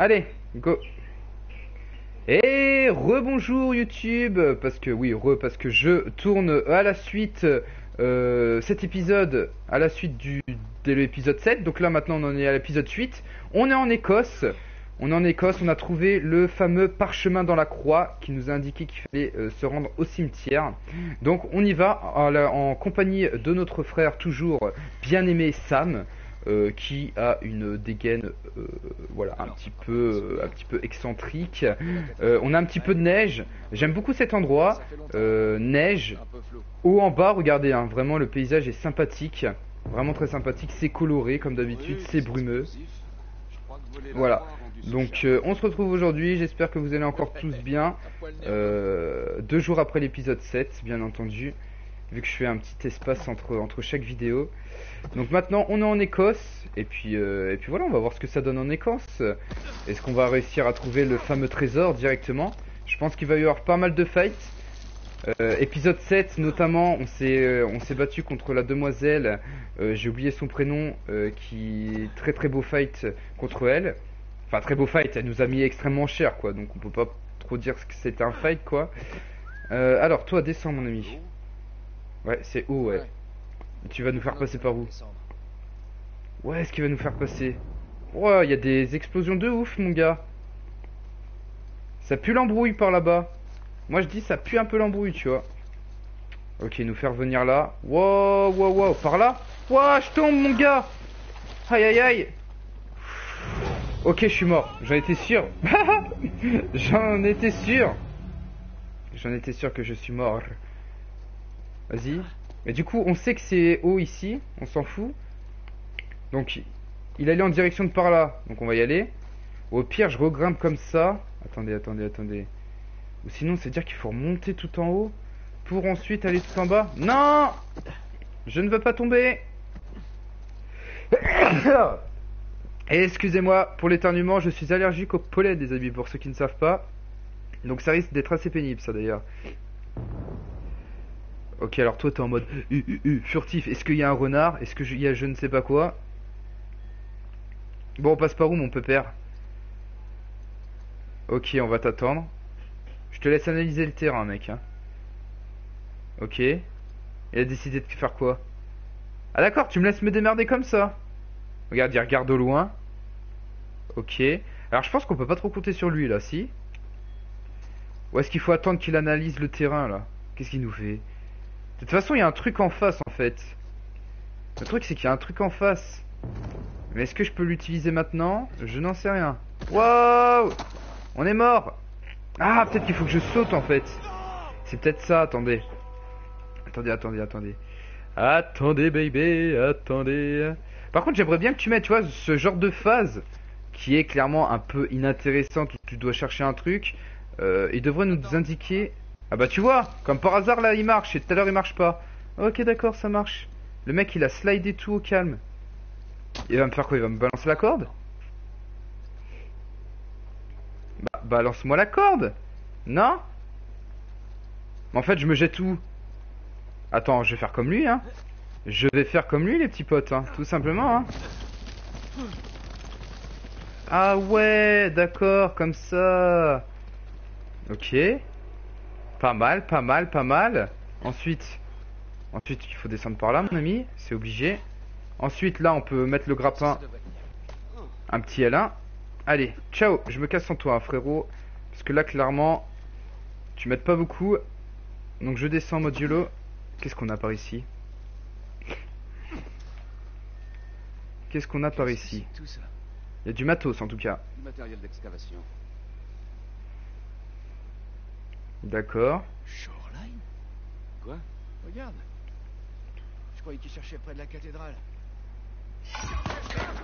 Allez, go. Et rebonjour YouTube, parce que oui, parce que je tourne à la suite cet épisode, à la suite de l'épisode 7. Donc là maintenant on en est à l'épisode 8. On est en Écosse. On est en Écosse, on a trouvé le fameux parchemin dans la croix qui nous a indiqué qu'il fallait se rendre au cimetière. Donc on y va en compagnie de notre frère toujours bien aimé Sam. Qui a une dégaine voilà un petit peu excentrique. On a un petit peu de neige. J'aime beaucoup cet endroit. Neige. Haut en bas, regardez, hein, vraiment le paysage est sympathique. Vraiment très sympathique. C'est coloré comme d'habitude, c'est brumeux. Voilà. Donc on se retrouve aujourd'hui. J'espère que vous allez encore tous bien. 2 jours après l'épisode 7, bien entendu. Vu que je fais un petit espace entre chaque vidéo. Donc maintenant on est en Écosse et puis voilà, on va voir ce que ça donne en Écosse. Est-ce qu'on va réussir à trouver le fameux trésor directement? Je pense qu'il va y avoir pas mal de fights. Épisode 7 notamment, on s'est battu contre la demoiselle, j'ai oublié son prénom, qui très beau fight contre elle. Enfin très beau fight, elle nous a mis extrêmement cher quoi, donc on peut pas trop dire que c'était un fight quoi. Alors toi descends mon ami. Ouais c'est haut ouais. Tu vas nous faire passer par où? Ouais, est-ce qu'il va nous faire passer? Ouais, il y a des explosions de ouf, mon gars. Ça pue l'embrouille par là-bas. Moi, je dis ça pue un peu l'embrouille, tu vois. Ok, nous faire venir là. Wow, par là? Wow, je tombe, mon gars. Aïe. Ok, je suis mort. J'en étais sûr. J'en étais sûr. J'en étais sûr que je suis mort. Vas-y. Mais du coup, on sait que c'est haut ici, on s'en fout. Donc, il allait en direction de par là, donc on va y aller. Au pire, je regrimpe comme ça. Attendez. Ou sinon, c'est dire qu'il faut remonter tout en haut pour ensuite aller tout en bas. Non! Je ne veux pas tomber. Et excusez-moi pour l'éternuement, je suis allergique au pollen des amis, pour ceux qui ne savent pas. Donc ça risque d'être assez pénible, ça d'ailleurs. Ok, alors toi t'es en mode furtif. Est-ce qu'il y a un renard? Est-ce qu'il y a je ne sais pas quoi? Bon, on passe par où mon pépère? Ok, on va t'attendre. Je te laisse analyser le terrain, mec. Hein. Ok. Il a décidé de faire quoi? Ah d'accord, tu me laisses me démerder comme ça. Regarde, il regarde au loin. Ok. Alors je pense qu'on peut pas trop compter sur lui là, si? Ou est-ce qu'il faut attendre qu'il analyse le terrain là? Qu'est-ce qu'il nous fait? De toute façon, il y a un truc en face en fait. Le truc, c'est qu'il y a un truc en face. Mais est-ce que je peux l'utiliser maintenant? Je n'en sais rien. Wow! On est mort! Ah, peut-être qu'il faut que je saute en fait. C'est peut-être ça, attendez. Attendez, baby, attendez. Par contre, j'aimerais bien que tu mettes, tu vois, ce genre de phase qui est clairement un peu inintéressante où tu dois chercher un truc. Il devrait nous indiquer. Ah bah tu vois, comme par hasard là il marche et tout à l'heure il marche pas. Ok d'accord ça marche. Le mec il a slidé tout au calme. Il va me faire quoi? Il va me balancer la corde? Bah balance-moi la corde. Non? Mais en fait je me jette où? Attends je vais faire comme lui hein. Je vais faire comme lui les petits potes hein. Tout simplement hein. Ah ouais d'accord comme ça. Ok. Pas mal. Ensuite, il faut descendre par là, mon ami. C'est obligé. Ensuite, là, on peut mettre le grappin. Un petit L1. Allez, ciao. Je me casse sans toi, hein, frérot. Parce que là, clairement, tu m'aides pas beaucoup. Donc, je descends modulo. Qu'est-ce qu'on a par ici? Il y a du matos, en tout cas. Matériel d'excavation. D'accord. Shoreline? Quoi? Regarde. Je croyais qu'il cherchait près de la cathédrale.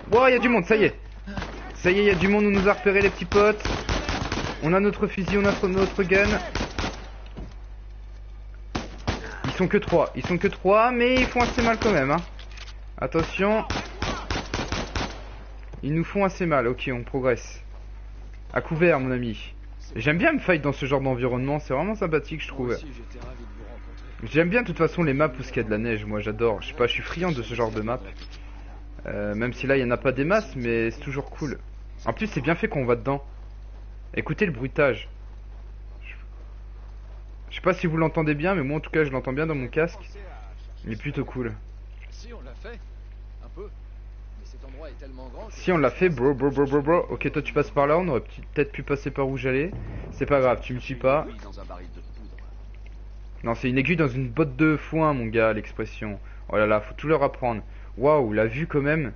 Wow, il y a du monde, ça y est. Ça y est, il y a du monde, on nous a repéré les petits potes. On a notre fusil, on a notre gun. Ils sont que 3, mais ils font assez mal quand même. Hein. Attention. Ils nous font assez mal, ok, on progresse. À couvert, mon ami. J'aime bien me fight dans ce genre d'environnement, c'est vraiment sympathique, je trouve. J'aime bien de toute façon les maps où il y a de la neige, moi j'adore. Je sais pas, je suis friand de ce genre de map. Même si là il y en a pas des masses, mais c'est toujours cool. En plus, c'est bien fait qu'on va dedans. Écoutez le bruitage. Je sais pas si vous l'entendez bien, mais moi en tout cas, je l'entends bien dans mon casque. Il est plutôt cool. Si, on l'a fait. Un peu. Mais cet endroit est tellement grand. Si on l'a fait, bro. Ok, toi tu passes par là, on aurait peut-être pu passer par où j'allais. C'est pas grave, tu me suis pas. Non, c'est une aiguille dans une botte de foin, mon gars, l'expression. Oh là là, faut tout leur apprendre. Waouh, la vue quand même.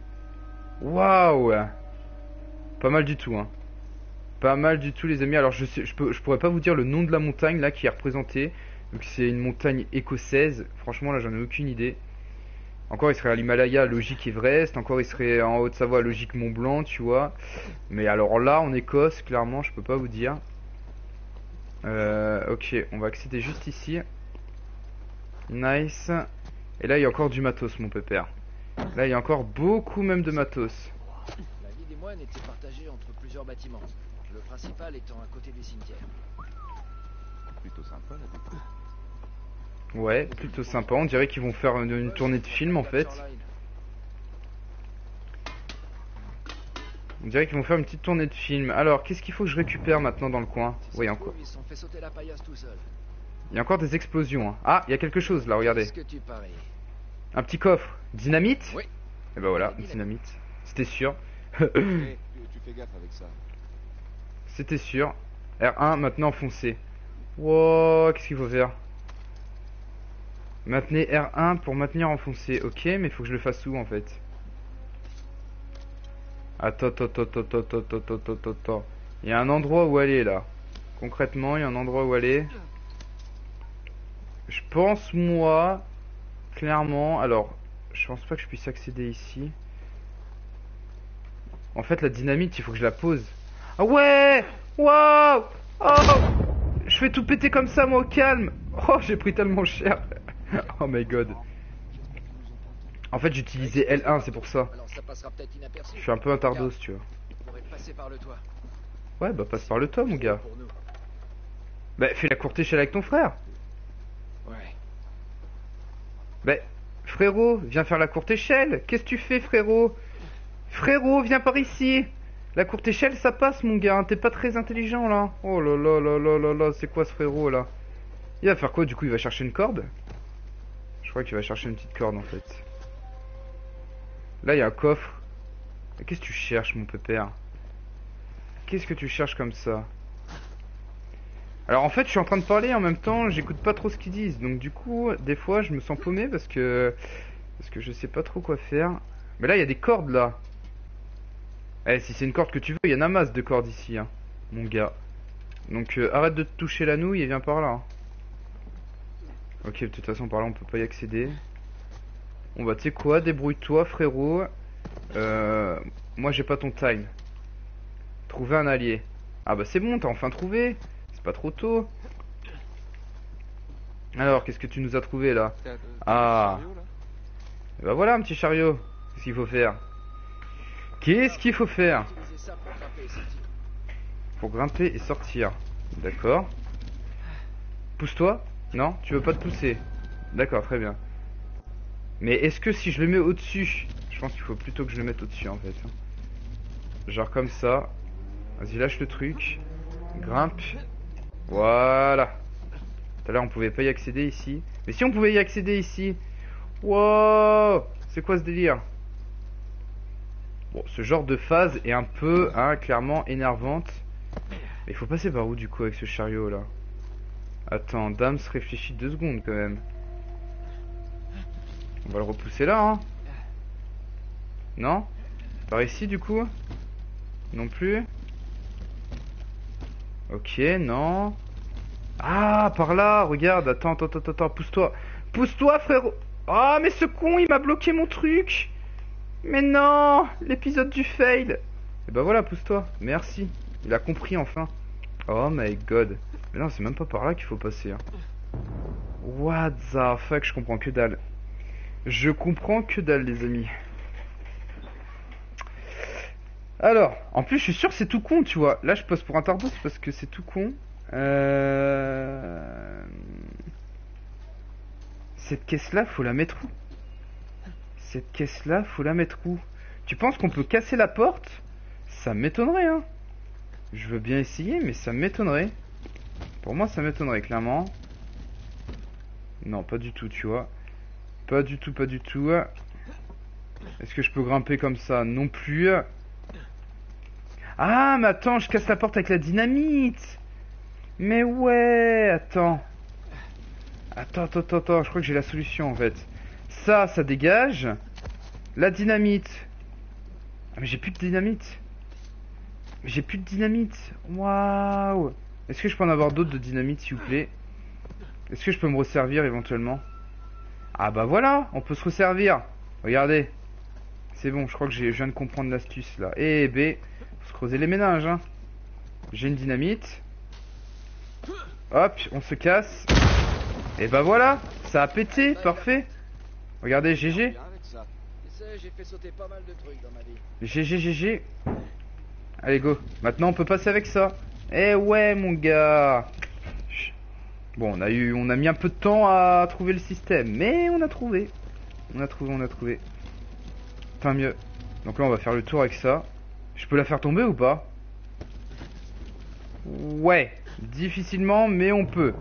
Waouh. Pas mal du tout, hein. Pas mal du tout, les amis. Alors, je pourrais pas vous dire le nom de la montagne, là, qui est représentée. Donc, c'est une montagne écossaise. Franchement, là, j'en ai aucune idée. Encore, il serait à l'Himalaya, logique Everest. Encore, il serait en Haute-Savoie, logique Mont Blanc, tu vois. Mais alors là, en Écosse, clairement, je peux pas vous dire. Ok, on va accéder juste ici. Nice. Et là, il y a encore du matos, mon pépère. Là, il y a encore beaucoup même de matos. La vie des moines était partagée entre plusieurs bâtiments. Le principal étant à côté du cimetière. Plutôt sympa là. Ouais, plutôt sympa. On dirait qu'ils vont faire une tournée de film en fait. On dirait qu'ils vont faire une petite tournée de film. Alors, qu'est-ce qu'il faut que je récupère maintenant dans le coin? Oui, encore. Ils se sont fait sauter la paillasse tout seuls. Il y a encore des explosions. Hein. Ah, il y a quelque chose là, regardez. Qu'est-ce que tu paries? Un petit coffre. Dynamite? Oui. Et ben voilà, dynamite. C'était sûr. Tu fais gaffe avec ça. C'était sûr. R1, maintenant foncez. Wow, qu'est-ce qu'il faut faire? Maintenez R1 pour maintenir enfoncé. Ok, mais il faut que je le fasse où en fait? Attends. Il y a un endroit où aller là. Concrètement, il y a un endroit où aller. Je pense moi, clairement, alors, je pense pas que je puisse accéder ici. En fait, la dynamite, il faut que je la pose. Ah ouais! Waouh! Oh! Je fais tout péter comme ça, moi, au calme! Oh, j'ai pris tellement cher! Oh my god! En fait, j'utilisais L1, c'est pour ça. Alors ça passera peut-être inaperçu. Je suis un peu un tardos, tu vois. On pourrait passer par le toit. Ouais, bah passe par le toit, mon gars. Pour nous. Bah, fais la courte échelle avec ton frère. Ouais. Bah, frérot, viens faire la courte échelle. Qu'est-ce que tu fais, frérot? Frérot, viens par ici. La courte échelle, ça passe, mon gars. T'es pas très intelligent, là. Oh là là là là là là, c'est quoi ce frérot, là? Il va faire quoi, du coup? Il va chercher une corde? Je crois qu'il va chercher une petite corde, en fait. Là, il y a un coffre. Qu'est-ce que tu cherches, mon pépère? Qu'est-ce que tu cherches comme ça? Alors, en fait, je suis en train de parler en même temps, j'écoute pas trop ce qu'ils disent. Donc, du coup, des fois, je me sens paumé parce que je sais pas trop quoi faire. Mais là, il y a des cordes, là. Eh, si c'est une corde que tu veux, il y en a masse de cordes ici, hein, mon gars. Donc, arrête de te toucher la nouille et viens par là. Hein. Ok, de toute façon, par là, on peut pas y accéder. On va, tu sais quoi, débrouille-toi, frérot. Moi, j'ai pas ton time. Trouver un allié. Ah bah c'est bon, t'as enfin trouvé. C'est pas trop tôt. Alors, qu'est-ce que tu nous as trouvé là? Ah. Et bah voilà un petit chariot. Qu'est-ce qu'il faut faire? Qu'est-ce qu'il faut faire? Pour grimper et sortir. D'accord. Pousse-toi. Non, tu veux pas te pousser. D'accord, très bien. Mais est-ce que si je le mets au-dessus? Je pense qu'il faut plutôt que je le mette au-dessus en fait. Genre comme ça. Vas-y, lâche le truc. Grimpe. Voilà. Tout à l'heure on pouvait pas y accéder ici. Mais si on pouvait y accéder ici. Wow. C'est quoi ce délire? Bon, ce genre de phase est un peu, hein, clairement énervante. Mais il faut passer par où du coup avec ce chariot là? Attends, Dame se réfléchit 2 secondes quand même. On va le repousser là, hein? Non? Par ici du coup? Non plus? Ok, non. Ah, par là, regarde, attends, pousse-toi. Pousse-toi, frérot. Ah, mais ce con, il m'a bloqué mon truc. Mais non, l'épisode du fail. Et bah voilà, pousse-toi, merci. Il a compris enfin. Oh my god. Mais non, c'est même pas par là qu'il faut passer. Hein. What the fuck, je comprends que dalle. Je comprends que dalle, les amis. Alors, en plus, je suis sûr que c'est tout con, tu vois. Là, je passe pour un tardos parce que c'est tout con. Cette caisse-là, faut la mettre où? Cette caisse-là, faut la mettre où? Tu penses qu'on peut casser la porte? Ça m'étonnerait, hein. Je veux bien essayer, mais ça m'étonnerait. Pour moi, ça m'étonnerait, clairement. Non, pas du tout, tu vois. Pas du tout, pas du tout. Est-ce que je peux grimper comme ça? Non plus. Ah, mais attends, je casse la porte avec la dynamite. Mais ouais, attends. Attends, je crois que j'ai la solution, en fait. Ça dégage. La dynamite. Ah, mais j'ai plus de dynamite. Mais j'ai plus de dynamite. Waouh. Est-ce que je peux en avoir d'autres de dynamite, s'il vous plaît? Est-ce que je peux me resservir éventuellement? Ah bah voilà, on peut se resservir. Regardez. C'est bon, je crois que je viens de comprendre l'astuce là. Et B, faut se creuser les méninges, hein. J'ai une dynamite. Hop, on se casse. Et bah voilà, ça a pété, parfait. Regardez, GG. Bien avec ça. Tu sais, j'ai fait sauter pas mal de trucs dans ma vie. GG. Allez, go. Maintenant, on peut passer avec ça. Eh ouais, mon gars. Bon, on a mis un peu de temps à trouver le système, mais on a trouvé. On a trouvé. Enfin, mieux. Donc là, on va faire le tour avec ça. Je peux la faire tomber ou pas? Ouais. Difficilement, mais on peut.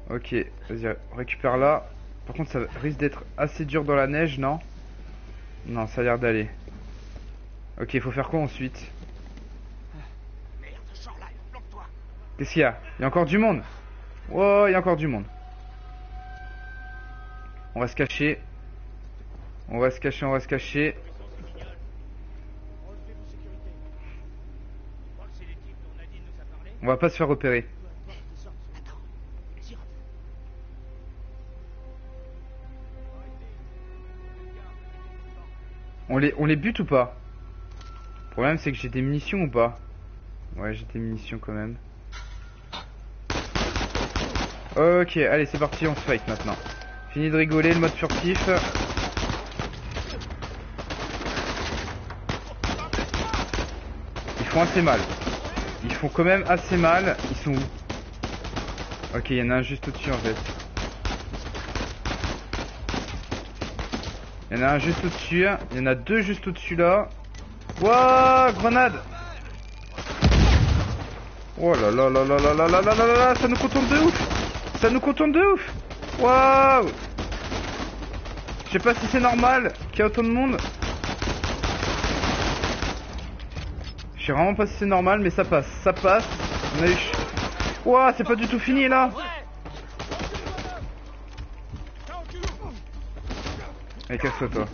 Ok, vas-y, récupère là. Par contre, ça risque d'être assez dur dans la neige, non? Non, ça a l'air d'aller. Ok, il faut faire quoi ensuite? Qu'est-ce qu'il y a? Il y a encore du monde. Wow, il y a encore du monde. On va se cacher. On va se cacher. On va pas se faire repérer. On les bute ou pas? Le problème c'est que j'ai des munitions ou pas? Ouais, j'ai des munitions quand même. Ok, allez, c'est parti, on se fight maintenant. Fini de rigoler, le mode furtif. Ils font assez mal. Ils font quand même assez mal. Ils sont où? Ok, il y en a un juste au-dessus en fait. Il y en a un juste au-dessus. Il y en a deux juste au-dessus là. Wouah, grenade! Oh là là là là là là là là là là, ça nous contourne de ouf! Waouh! Je sais pas si c'est normal qu'il y a autant de monde. Je sais vraiment pas si c'est normal, mais ça passe. On a eu... Wouah, c'est pas du tout fini là! Allez, casse-toi toi.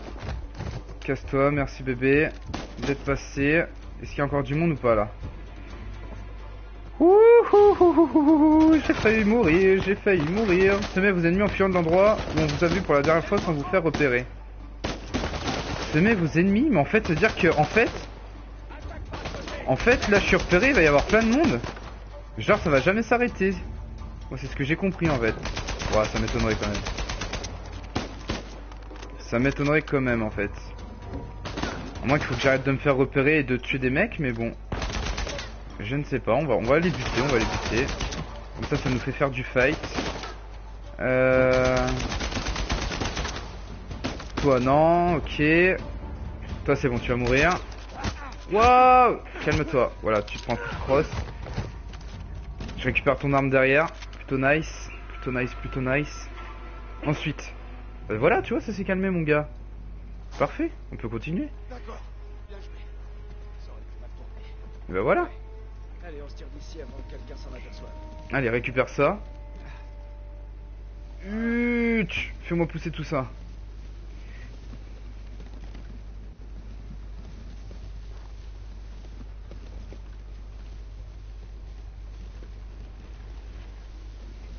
Casse-toi, merci bébé. Vous êtes passé. Est-ce qu'il y a encore du monde ou pas là? J'ai failli mourir. Semez vos ennemis en fuyant de l'endroit où on vous a vu pour la dernière fois sans vous faire repérer. Semez vos ennemis, mais en fait, c'est-à-dire que, en fait, là, je suis repéré, il va y avoir plein de monde. Genre, ça va jamais s'arrêter. Moi, c'est ce que j'ai compris, en fait. Ouais, ça m'étonnerait quand même. Ça m'étonnerait quand même, en fait. À moins qu'il faut que j'arrête de me faire repérer et de tuer des mecs, mais bon. Je ne sais pas, on va les buter, Comme ça nous fait faire du fight. Toi non, ok. Toi c'est bon, tu vas mourir. Waouh! Calme-toi, voilà, tu te prends un coup de crosse. Je récupère ton arme derrière. Plutôt nice. Ensuite, voilà, tu vois, ça s'est calmé mon gars. Parfait, on peut continuer. D'accord, bien joué. Ça aurait pu mal tourner. Et ben voilà. Allez, on se tire d'ici avant que quelqu'un s'en aperçoive. Allez, récupère ça. Fais-moi pousser tout ça.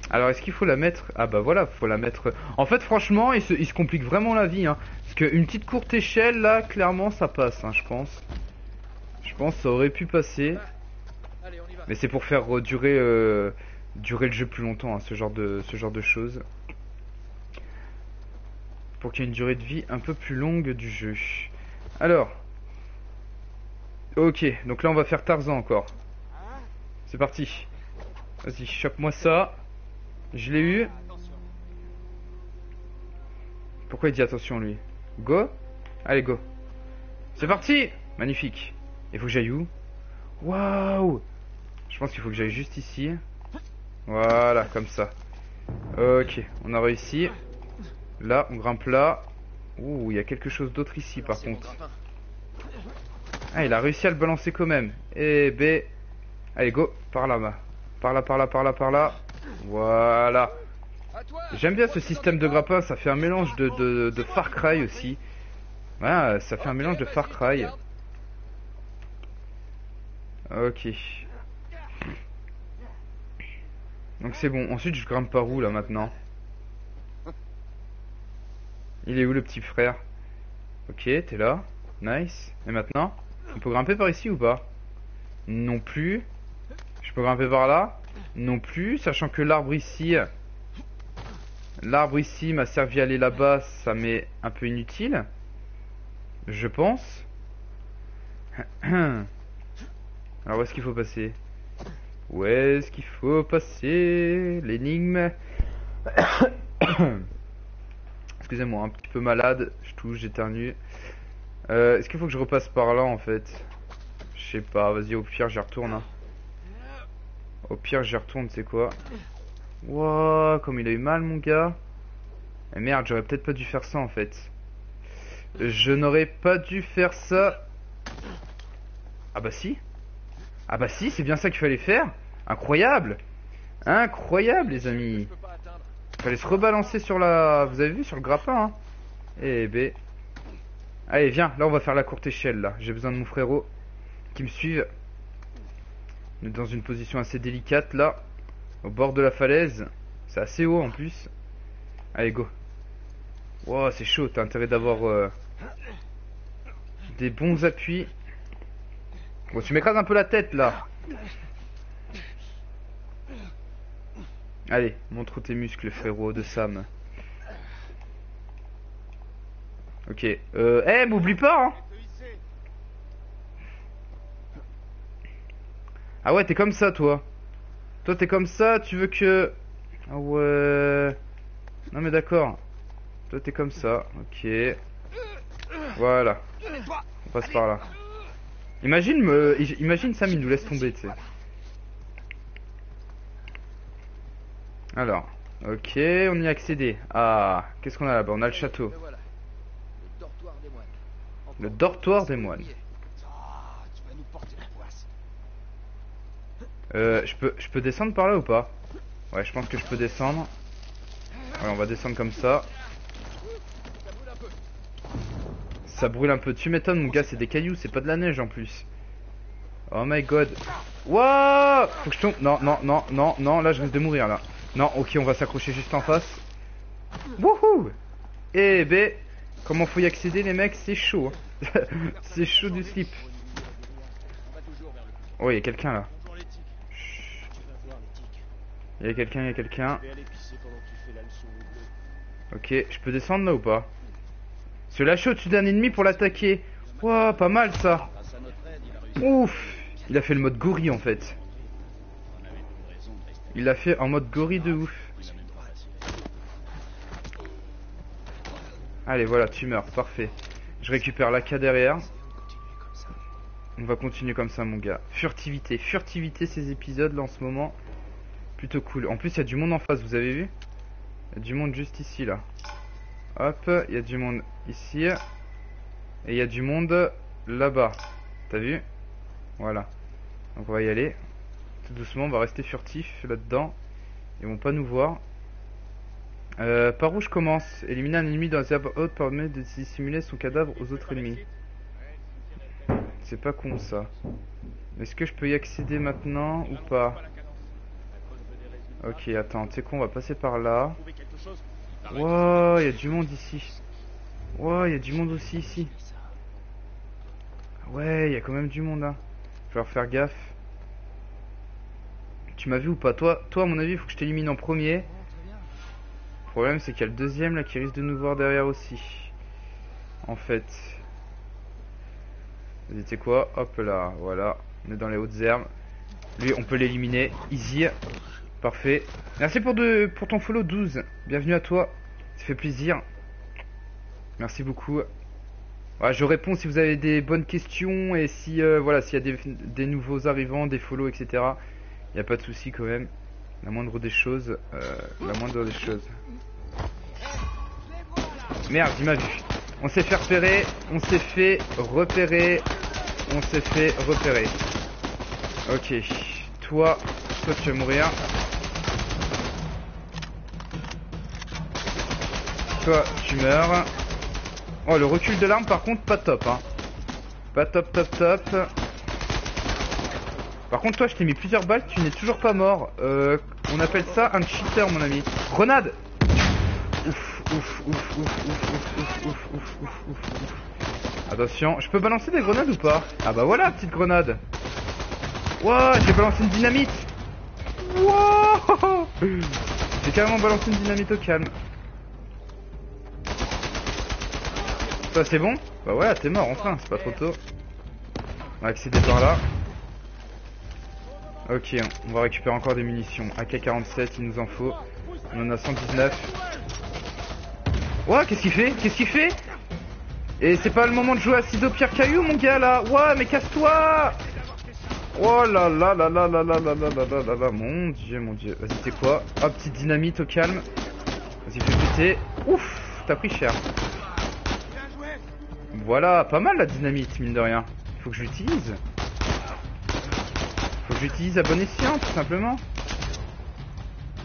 Alors, est-ce qu'il faut la mettre? Ah bah voilà, faut la mettre... En fait, franchement, il se complique vraiment la vie, hein. Parce qu'une petite courte échelle, là, clairement, ça passe, hein, je pense. Je pense que ça aurait pu passer. Allez, on y va. Mais c'est pour faire durer le jeu plus longtemps, hein, ce genre de choses. Pour qu'il y ait une durée de vie un peu plus longue du jeu. Alors. Ok, donc là on va faire Tarzan encore. C'est parti. Vas-y, chope-moi ça. Je l'ai eu. Pourquoi il dit attention lui? Go? Allez, go. C'est parti. Magnifique. Il faut que j'aille où? Waouh. Je pense qu'il faut que j'aille juste ici. Voilà, comme ça. Ok, on a réussi. Là, on grimpe là. Ouh, il y a quelque chose d'autre ici par contre. Ah, il a réussi à le balancer quand même. Eh ben... Allez, go, par là, par là, par là, par là, par là. Voilà. J'aime bien ce système de grappin, ça fait un mélange de Far Cry aussi. Ouais, ça fait un mélange de Far Cry. Ok. Donc c'est bon, ensuite je grimpe par où là maintenant? Il est où le petit frère? Ok, t'es là. Nice. Et maintenant? On peut grimper par ici ou pas? Non plus. Je peux grimper par là? Non plus, sachant que l'arbre ici m'a servi à aller là-bas, ça m'est un peu inutile. Je pense. Alors où est-ce qu'il faut passer? Où est-ce qu'il faut passer? L'énigme. Excusez-moi, un petit peu malade, je tousse, j'éternue. Est-ce qu'il faut que je repasse par là en fait? Je sais pas, vas-y, au pire j'y retourne. Hein. Au pire j'y retourne, c'est quoi? Wouah, comme il a eu mal mon gars. Et merde, j'aurais peut-être pas dû faire ça en fait. Je n'aurais pas dû faire ça. Ah bah si. Ah bah si, c'est bien ça qu'il fallait faire. Incroyable. Incroyable les amis. Fallait se rebalancer sur la... Vous avez vu sur le grappin hein. Eh ben. Allez viens, là on va faire la courte échelle là. J'ai besoin de mon frérot qui me suive. On est dans une position assez délicate là. Au bord de la falaise. C'est assez haut en plus. Allez go. Wow c'est chaud, t'as intérêt d'avoir des bons appuis. Bon tu m'écrases un peu la tête là. Allez, montre tes muscles frérot de Sam. Ok, m'oublie pas hein. Ah ouais t'es comme ça toi. Toi t'es comme ça, tu veux que... Ah ouais... Non mais d'accord. Toi t'es comme ça, ok. Voilà. On passe par là. Imagine Sam il nous laisse tomber tu sais. Alors, ok, on y a accédé. Ah, qu'est-ce qu'on a là-bas? On a le château. Le dortoir des moines. Je peux descendre par là ou pas? Ouais, je pense que je peux descendre. Ouais, on va descendre comme ça. Ça brûle un peu. Tu m'étonnes, mon gars, c'est des cailloux, c'est pas de la neige en plus. Oh my god. Wouah! Faut que je tombe. Non, non, non, non, non, là je risque de mourir là. Non, ok, on va s'accrocher juste en face. Wouhou! Eh ben, comment faut y accéder les mecs? C'est chaud. Hein. C'est chaud du slip. Oh, il y a quelqu'un là. Il y a quelqu'un, il y a quelqu'un. Ok, je peux descendre là ou pas? Se lâcher au-dessus d'un ennemi pour l'attaquer. Wouah, pas mal ça. Ouf! Il a fait le mode gorille en fait. Il l'a fait en mode gorille de ouf. Allez voilà, tu meurs, parfait. Je récupère l'AK derrière. On va continuer comme ça mon gars. Furtivité, furtivité ces épisodes là en ce moment. Plutôt cool. En plus il y a du monde en face, vous avez vu? Il y a du monde juste ici là. Hop, il y a du monde ici. Et il y a du monde là-bas. T'as vu? Voilà. Donc on va y aller. Tout doucement, on va rester furtif là-dedans. Ils vont pas nous voir. Par où je commence? Éliminer un ennemi dans les airs hautes permet de dissimuler son cadavre aux autres ennemis. C'est pas con ça. Est-ce que je peux y accéder maintenant ou pas? Ok, attends, tu sais quoi, on va passer par là. Wow, il y a du monde ici. Wow, il y a du monde aussi ici. Ouais, il y a quand même du monde là. Je vais leur faire gaffe. Tu m'as vu ou pas? Toi à mon avis, il faut que je t'élimine en premier. Le problème, c'est qu'il y a le deuxième là qui risque de nous voir derrière aussi. En fait. Vas-y, tu sais quoi? Hop là, voilà. On est dans les hautes herbes. Lui, on peut l'éliminer. Easy. Parfait. Merci pour ton follow 12. Bienvenue à toi. Ça fait plaisir. Merci beaucoup. Voilà, je réponds si vous avez des bonnes questions et si voilà, s'il y a des nouveaux arrivants, des follow, etc. Il n'y a pas de souci quand même. La moindre des choses. La moindre des choses. Merde, il m'a vu. On s'est fait repérer. On s'est fait repérer. On s'est fait repérer. Ok. Toi tu vas mourir. Toi, tu meurs. Oh, le recul de l'arme, par contre, pas top, hein. Pas top. Par contre, toi, je t'ai mis plusieurs balles, tu n'es toujours pas mort. On appelle ça un cheater, mon ami. Grenade! Ouf. Attention, je peux balancer des grenades ou pas? Ah bah voilà, petite grenade. Wouah, j'ai balancé une dynamite. Wouah, j'ai carrément balancé une dynamite au calme. Ça c'est bon? Bah voilà, t'es mort enfin, c'est pas trop tôt. On va accéder par là. Ok, on va récupérer encore des munitions. AK-47, il nous en faut. On en a 119. Ouah, qu'est-ce qu'il fait? Qu'est-ce qu'il fait? Et c'est pas le moment de jouer à ciseaux pierre caillou, mon gars, là. Ouah, mais casse-toi! Oh là là là là là là là là là là là là. Mon dieu. Vas-y, c'est quoi? Hop, petite dynamite au calme. Vas-y, fais péter. Ouf, t'as pris cher. Voilà, pas mal la dynamite, mine de rien. Faut que je l'utilise. Faut que j'utilise à bon escient, tout simplement.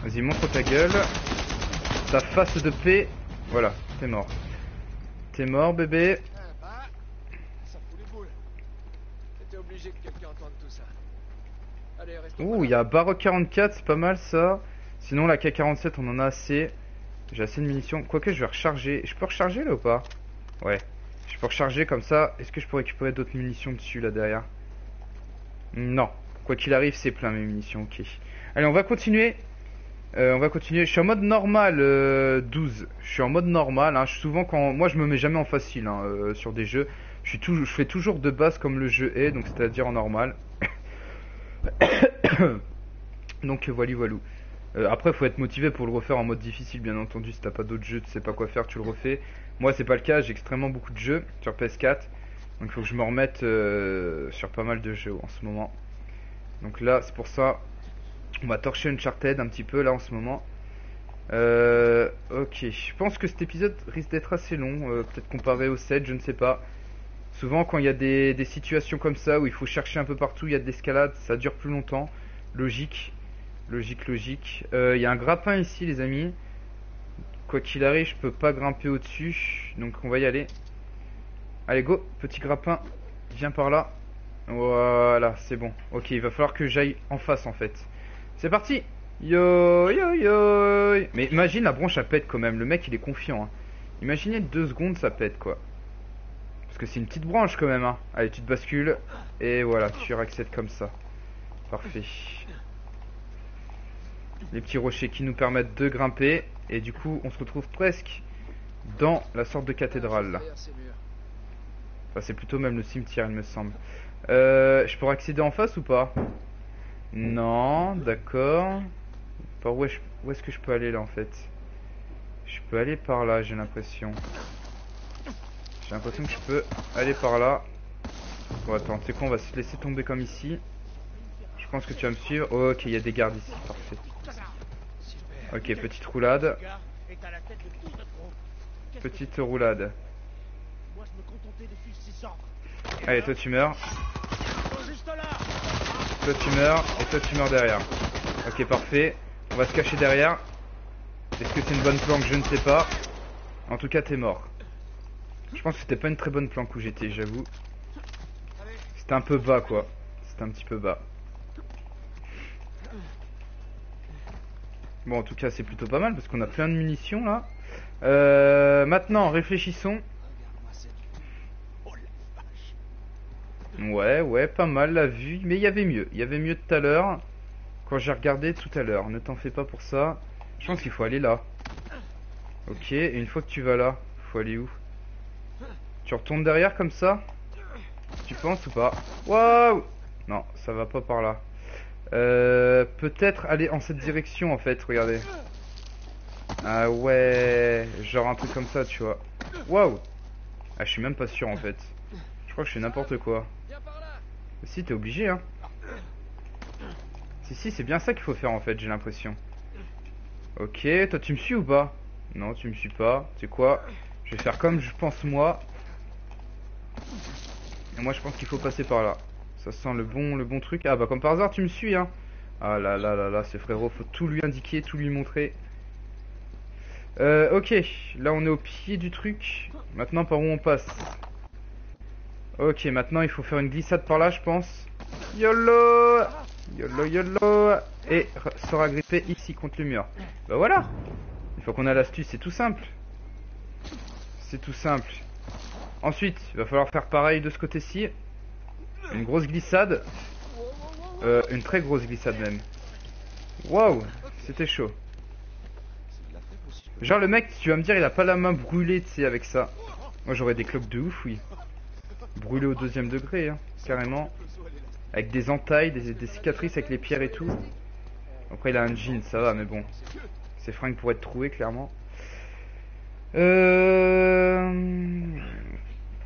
Vas-y, montre ta gueule. Ta face de paix. Voilà, t'es mort. T'es mort, bébé. Ça fout les boules. J'étais obligé que quelqu'un entende tout ça. Allez, reste. Ouh, il y a Baroque 44, c'est pas mal ça. Sinon, la K47, on en a assez. J'ai assez de munitions. Quoique, je vais recharger. Je peux recharger là ou pas? Ouais. Je peux recharger comme ça. Est-ce que je peux récupérer d'autres munitions dessus là derrière? Non. Quoi qu'il arrive, c'est plein mes munitions. Ok. Allez, on va continuer. Je suis en mode normal, 12. Je suis en mode normal. Hein. Souvent, moi, je me mets jamais en facile hein, sur des jeux. Je fais toujours de base comme le jeu est, donc c'est-à-dire en normal. Donc voilà. Après, faut être motivé pour le refaire en mode difficile, bien entendu. Si t'as pas d'autres jeux, tu sais pas quoi faire, tu le refais. Moi, c'est pas le cas. J'ai extrêmement beaucoup de jeux sur PS4, donc il faut que je me remette sur pas mal de jeux en ce moment. Donc là, c'est pour ça. On va torcher Uncharted un petit peu là en ce moment. Ok, je pense que cet épisode risque d'être assez long, peut-être comparé au 7, je ne sais pas. Souvent quand il y a des situations comme ça où il faut chercher un peu partout, il y a de l'escalade, ça dure plus longtemps. Logique. Il y a un grappin ici les amis. Quoi qu'il arrive, je peux pas grimper au-dessus, donc on va y aller. Allez go, petit grappin, viens par là. Voilà, c'est bon. Ok, il va falloir que j'aille en face en fait. C'est parti. Yo. Mais imagine la branche elle pète quand même. Le mec il est confiant hein. Imaginez 2 secondes ça pète quoi. Parce que c'est une petite branche quand même hein. Allez tu te bascules. Et voilà tu accèdes comme ça. Parfait. Les petits rochers qui nous permettent de grimper. Et du coup on se retrouve presque dans la sorte de cathédrale là. Enfin c'est plutôt même le cimetière il me semble. Je pourrais accéder en face ou pas? Non, d'accord. Par où est-ce que je peux aller là en fait? Je peux aller par là, j'ai l'impression. J'ai l'impression que je peux aller par là. Bon attends, tu sais quoi, on va se laisser tomber comme ici. Je pense que tu vas me suivre. Oh, ok, il y a des gardes ici, parfait. Ok, petite roulade. Petite roulade. Allez, toi tu meurs. Toi tu meurs et toi tu meurs derrière. Ok parfait. On va se cacher derrière. Est-ce que c'est une bonne planque? Je ne sais pas. En tout cas t'es mort. Je pense que c'était pas une très bonne planque où j'étais, j'avoue. C'était un peu bas quoi. C'était un petit peu bas. Bon en tout cas c'est plutôt pas mal parce qu'on a plein de munitions là. Maintenant réfléchissons. Ouais, pas mal la vue, mais il y avait mieux tout à l'heure, quand j'ai regardé tout à l'heure, ne t'en fais pas pour ça, je pense qu'il faut aller là. Ok, et une fois que tu vas là, faut aller où? Tu retournes derrière comme ça? Tu penses ou pas? Waouh! Non, ça va pas par là. Peut-être aller en cette direction en fait, regardez. Ah ouais, genre un truc comme ça, tu vois. Waouh! Ah, je suis même pas sûr en fait. Je crois que je fais n'importe quoi. Viens par là. Si, t'es obligé, hein. Si, c'est bien ça qu'il faut faire en fait, j'ai l'impression. Ok, toi tu me suis ou pas? Non, tu me suis pas. Tu sais quoi? Je vais faire comme je pense moi. Et moi je pense qu'il faut passer par là. Ça sent le bon truc. Ah bah comme par hasard tu me suis, hein. Ah là là là là, ce frérot, faut tout lui indiquer, tout lui montrer. Ok, là on est au pied du truc. Maintenant par où on passe? Ok, maintenant il faut faire une glissade par là, je pense. YOLO! YOLO YOLO! Et sera grippé ici contre le mur. Bah voilà! Une fois qu'on a l'astuce, c'est tout simple. C'est tout simple. Ensuite, il va falloir faire pareil de ce côté-ci. Une grosse glissade. Une très grosse glissade même. Waouh! C'était chaud. C'est de la fève aussi, je peux Genre le mec, tu vas me dire, il a pas la main brûlée, tu sais, avec ça. Moi j'aurais des cloques de ouf, oui. Brûlé au 2e degré, hein, carrément. Avec des entailles, des cicatrices avec les pierres et tout. Après il a un jean, ça va, mais bon. Ses fringues pourraient être trouées, clairement.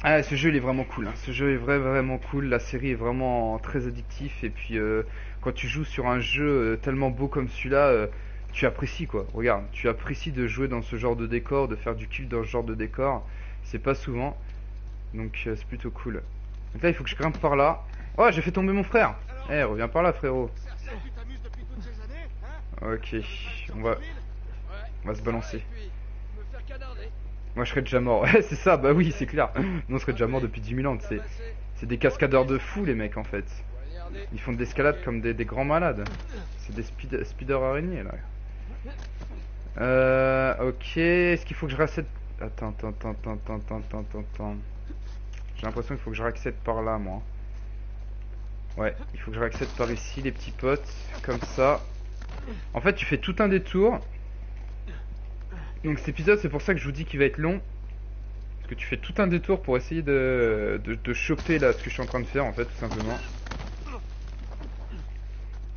Ah, ce jeu il est vraiment cool, hein. Ce jeu est vraiment cool. La série est vraiment très addictif. Et puis quand tu joues sur un jeu tellement beau comme celui-là, tu apprécies quoi. Regarde, tu apprécies de jouer dans ce genre de décor, de faire du kiff dans ce genre de décor. C'est pas souvent. Donc c'est plutôt cool. Donc là il faut que je grimpe par là. Oh, j'ai fait tomber mon frère. Eh, reviens par là frérot. Tu t'amuses depuis toutes ces années, hein? Ok, on va se balancer. Et puis, me faire canarder. Moi je serais déjà mort. Ouais, c'est ça, bah oui, c'est clair. Nous on serait déjà mort depuis 10 000 ans. C'est des cascadeurs de fous les mecs en fait. Poignarder. Ils font de l'escalade comme des grands malades. C'est des speeder araignées là. Ok, est-ce qu'il faut que je raccède... Attends. J'ai l'impression qu'il faut que je raccède par là moi. Ouais, il faut que je raccède par ici les petits potes. Comme ça. En fait tu fais tout un détour. Donc cet épisode c'est pour ça que je vous dis qu'il va être long. Parce que tu fais tout un détour pour essayer de choper là ce que je suis en train de faire en fait tout simplement.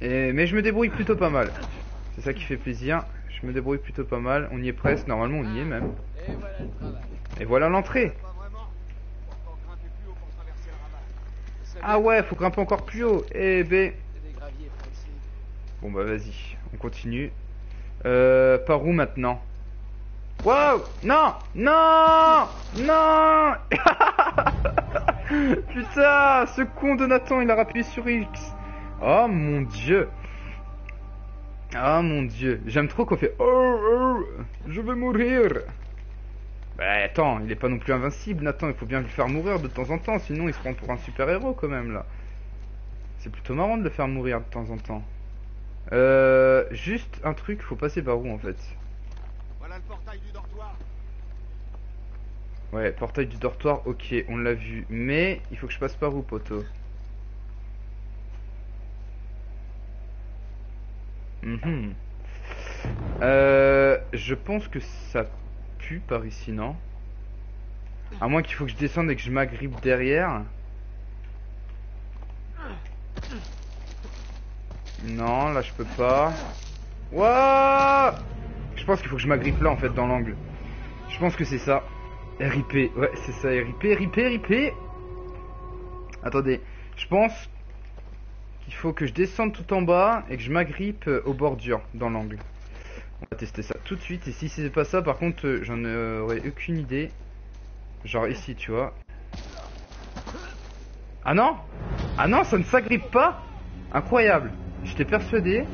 Mais je me débrouille plutôt pas mal. C'est ça qui fait plaisir. Je me débrouille plutôt pas mal. On y est presque, normalement on y est même. Et voilà le travail. Et voilà l'entrée. Pas vraiment. Faut encore grimper plus haut pour traverser le rabat. Ah ouais, faut grimper encore plus haut. Eh ben. C'est des graviers par ici. Bon bah vas-y, on continue. Par où maintenant? Wow! Non! Non! Non! Putain! Ce con de Nathan, il a rappuyé sur X. Oh mon dieu! Ah mon dieu! J'aime trop qu'on fait oh, je vais mourir! Bah attends, il est pas non plus invincible Nathan, il faut bien le faire mourir de temps en temps, sinon il se prend pour un super héros quand même là. C'est plutôt marrant de le faire mourir de temps en temps. Juste un truc, faut passer par où en fait? Voilà le portail du dortoir. Ouais, portail du dortoir, ok, on l'a vu. Mais il faut que je passe par où, poteau? Mhm. Je pense que ça pue par ici, non? À moins qu'il faut que je descende et que je m'agrippe derrière. Non, là je peux pas. Wouah! Je pense qu'il faut que je m'agrippe là en fait dans l'angle. Je pense que c'est ça. RIP, ouais c'est ça, RIP. Attendez, je pense qu'il faut que je descende tout en bas et que je m'agrippe aux bordures dans l'angle. On va tester ça tout de suite et si c'est pas ça par contre j'en aurais aucune idée. Genre ici tu vois. Ah non! Ah non, ça ne s'agrippe pas! Incroyable! J'étais persuadé.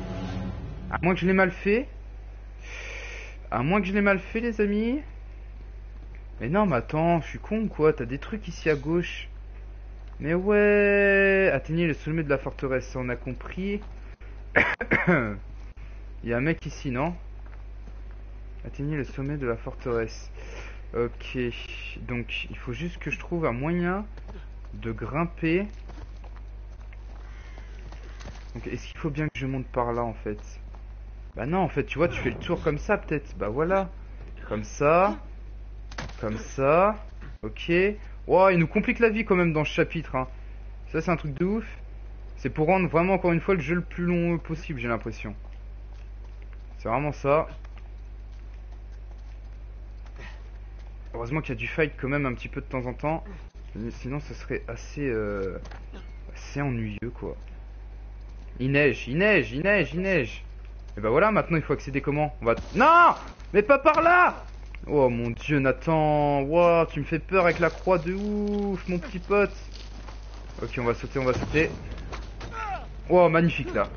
À moins que je l'ai mal fait. À moins que je l'ai mal fait les amis. Mais non mais attends, je suis con quoi, t'as des trucs ici à gauche. Mais ouais. Atteignez le sommet de la forteresse, ça on a compris. Il y a un mec ici non? Atteignez le sommet de la forteresse. Ok, donc il faut juste que je trouve un moyen de grimper. Donc est-ce qu'il faut bien que je monte par là en fait? Bah non en fait tu vois tu fais le tour comme ça peut-être. Bah voilà. Comme ça. Comme ça. Ok. Wow, il nous complique la vie quand même dans ce chapitre hein. Ça c'est un truc de ouf. C'est pour rendre vraiment encore une fois le jeu le plus long possible j'ai l'impression. C'est vraiment ça. Heureusement qu'il y a du fight quand même un petit peu de temps en temps. Sinon, ce serait assez ennuyeux, quoi. Il neige, il neige, il neige, il neige. Et bah voilà, maintenant il faut accéder comment? On va... Non! Mais pas par là! Oh mon dieu, Nathan. Wow, tu me fais peur avec la croix de ouf, mon petit pote. Ok, on va sauter, on va sauter. Wow, magnifique là.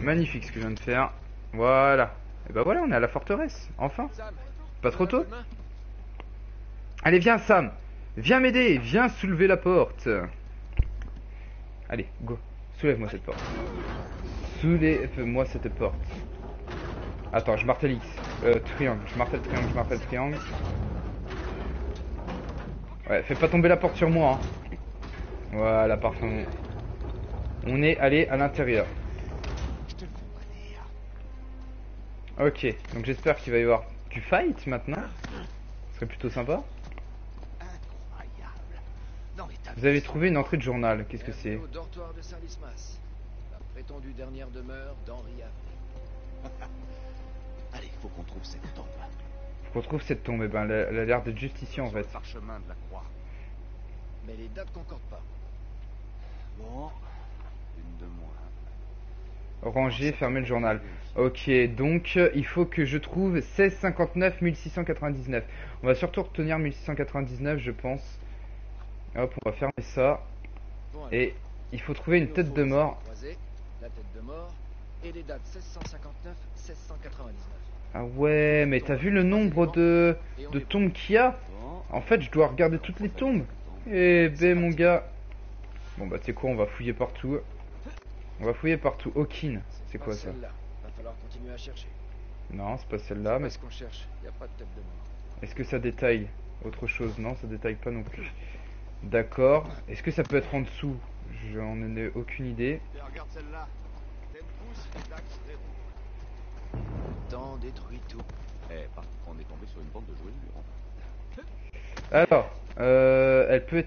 Magnifique ce que je viens de faire. Voilà. Et bah voilà, on est à la forteresse, enfin. Sam, Pas trop tu veux un tôt? coup de main? Allez, viens Sam. Viens m'aider, viens soulever la porte. Allez, go. Soulève-moi cette porte. Soulève-moi cette porte. Attends, je martèle X. Triangle. Je martèle triangle, je martèle triangle. Ouais, fais pas tomber la porte sur moi. Hein. Voilà, parfait. On est allé à l'intérieur. Ok, donc j'espère qu'il va y avoir du fight maintenant. Ce serait plutôt sympa. Vous avez trouvé une entrée de journal. Qu'est-ce que c'est? Bienvenue au dortoir de Saint-Lismas, la prétendue dernière demeure d'Henri Avril. Allez, faut qu'on trouve cette tombe. Faut qu'on trouve cette tombe. Eh ben, elle a l'air d'être juste ici en Sur le fait. parchemin de la croix. Mais les dates concordent pas. Bon, une de moins. Ranger, fermer le journal. Ok, donc il faut que je trouve 1659 1699. On va surtout retenir 1699, je pense. Hop, on va fermer ça. Bon, alors, Et il faut trouver une il nous tête faut de les mort. années croisées, la tête de mort et les dates 1659-1699. Ah ouais, mais t'as vu le nombre de tombes qu'il y a? Bon, En fait, je dois regarder toutes les tombes. Eh ben mon gars. Bon bah tu sais quoi, on va fouiller partout. On va fouiller partout. Hawking, c'est pas quoi ça? celle-là. Va falloir continuer à chercher. Non, c'est pas celle-là, mais Qu'est-ce qu'on cherche? Y a pas de tête de mort. est-ce que ça détaille autre chose? Non, ça détaille pas non plus. D'accord. Est-ce que ça peut être en dessous? J'en ai aucune idée. et regarde celle-là. T'aimes pouce, l'axe zéro. Le temps détruit tout. Eh, par contre, on est tombé sur une bande de jouets murs. Alors, elle peut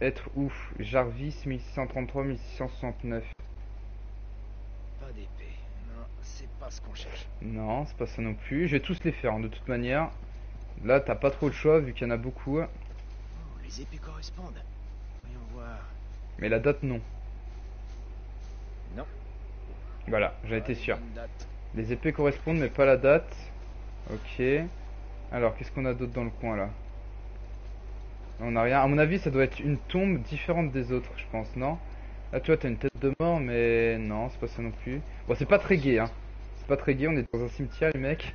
être où? Jarvis 1633 1669. Pas d'épée. Non, c'est pas ce qu'on cherche. Non, c'est pas ça non plus. Je vais tous les faire hein, de toute manière. Là, t'as pas trop le choix vu qu'il y en a beaucoup. Oh, les épées correspondent. Voyons voir. Mais la date, non. Non. Voilà, j'en Pas étais les sûr. bonnes dates. Les épées correspondent, mais pas la date. Ok. Alors, qu'est-ce qu'on a d'autre dans le coin là? On a rien. À mon avis, ça doit être une tombe différente des autres, je pense, non? Là, tu vois, t'as une tête de mort, mais non, c'est pas ça non plus. Bon, c'est pas très gai, hein. C'est pas très gai, on est dans un cimetière, les mecs.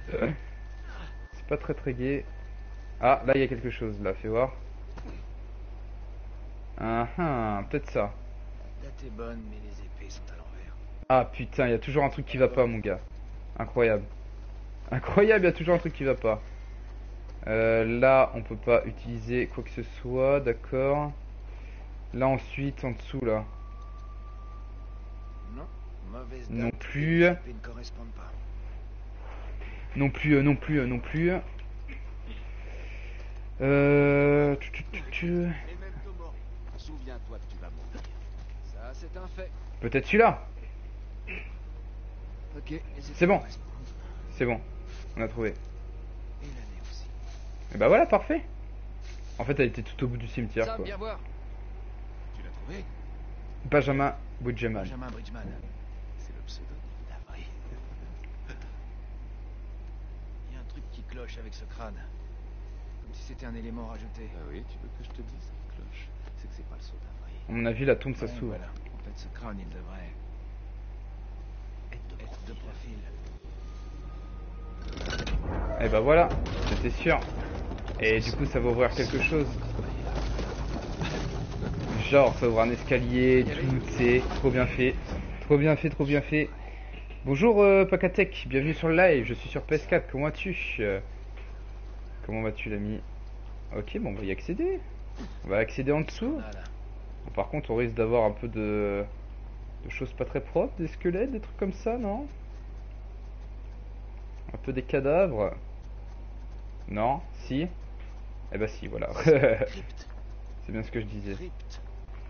C'est pas très très gai. Ah, là, il y a quelque chose, là, fais voir. Ah, ah, peut-être ça. La date est bonne, mais les épées sont à l'envers. Ah, putain, il y a toujours un truc qui va pas, mon gars. Incroyable. Incroyable, il y a toujours un truc qui va pas. Là, on peut pas utiliser quoi que ce soit, d'accord. Là, ensuite, en dessous, là. Non. Mauvaise date. Non et plus. Les épées ne correspondent pas. Non plus, non plus, non plus. Et même Tomori. Souviens-toi que tu vas mourir. Ça, c'est un fait. Peut-être celui-là. Ok. les épées C'est bon. correspondent. C'est bon. On a trouvé. Et l'année aussi. Et bah voilà, parfait. En fait, elle était tout au bout du cimetière, Sam, quoi. viens voir. Tu l'as trouvé? Benjamin Budgeman. Benjamin Bridgman. C'est le pseudonyme d'Avril. Il y a un truc qui cloche avec ce crâne. Comme si c'était un élément rajouté. Ah oui, tu veux que je te dise cette cloche? C'est que c'est pas le saut d'Avril. À mon avis, la tombe, ça Ouais, s'ouvre. voilà. En fait, ce crâne, il devrait être de profil. Et bah voilà, j'étais sûr. Et du coup, ça va ouvrir quelque chose. Genre, ça ouvre un escalier, tout, c'est trop bien fait. Trop bien fait, trop bien fait. Bonjour Pakatek, bienvenue sur le live, je suis sur PS4, comment vas-tu? Comment vas-tu l'ami? Ok, bon, on va y accéder. On va accéder en dessous. Voilà. Bon, par contre, on risque d'avoir un peu de choses pas très propres, des squelettes, des trucs comme ça, non? Un peu des cadavres. Non? Si? Eh bah si, voilà. Crypte. C'est bien ce que je disais. Crypte.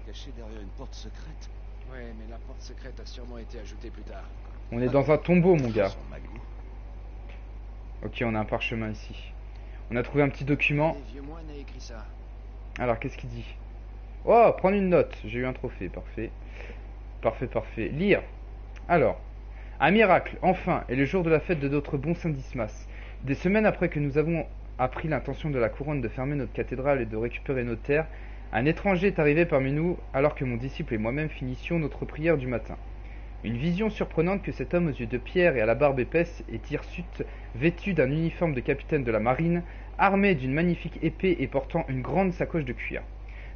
Cachée derrière une porte secrète. Ouais, mais la porte secrète a sûrement été ajoutée plus tard. On est dans un tombeau, mon gars. Son magou. Ok, on a un parchemin ici. On a trouvé un petit document. Les vieux moines a écrit ça. Alors, qu'est-ce qu'il dit? Oh, prendre une note. J'ai eu un trophée. Parfait. Parfait, parfait. Lire. Alors. Un miracle, enfin, est le jour de la fête de notre bon Saint Dismas. Des semaines après que nous avons appris l'intention de la couronne de fermer notre cathédrale et de récupérer nos terres, un étranger est arrivé parmi nous alors que mon disciple et moi-même finissions notre prière du matin. Une vision surprenante que cet homme aux yeux de pierre et à la barbe épaisse et hirsute, vêtu d'un uniforme de capitaine de la marine, armé d'une magnifique épée et portant une grande sacoche de cuir.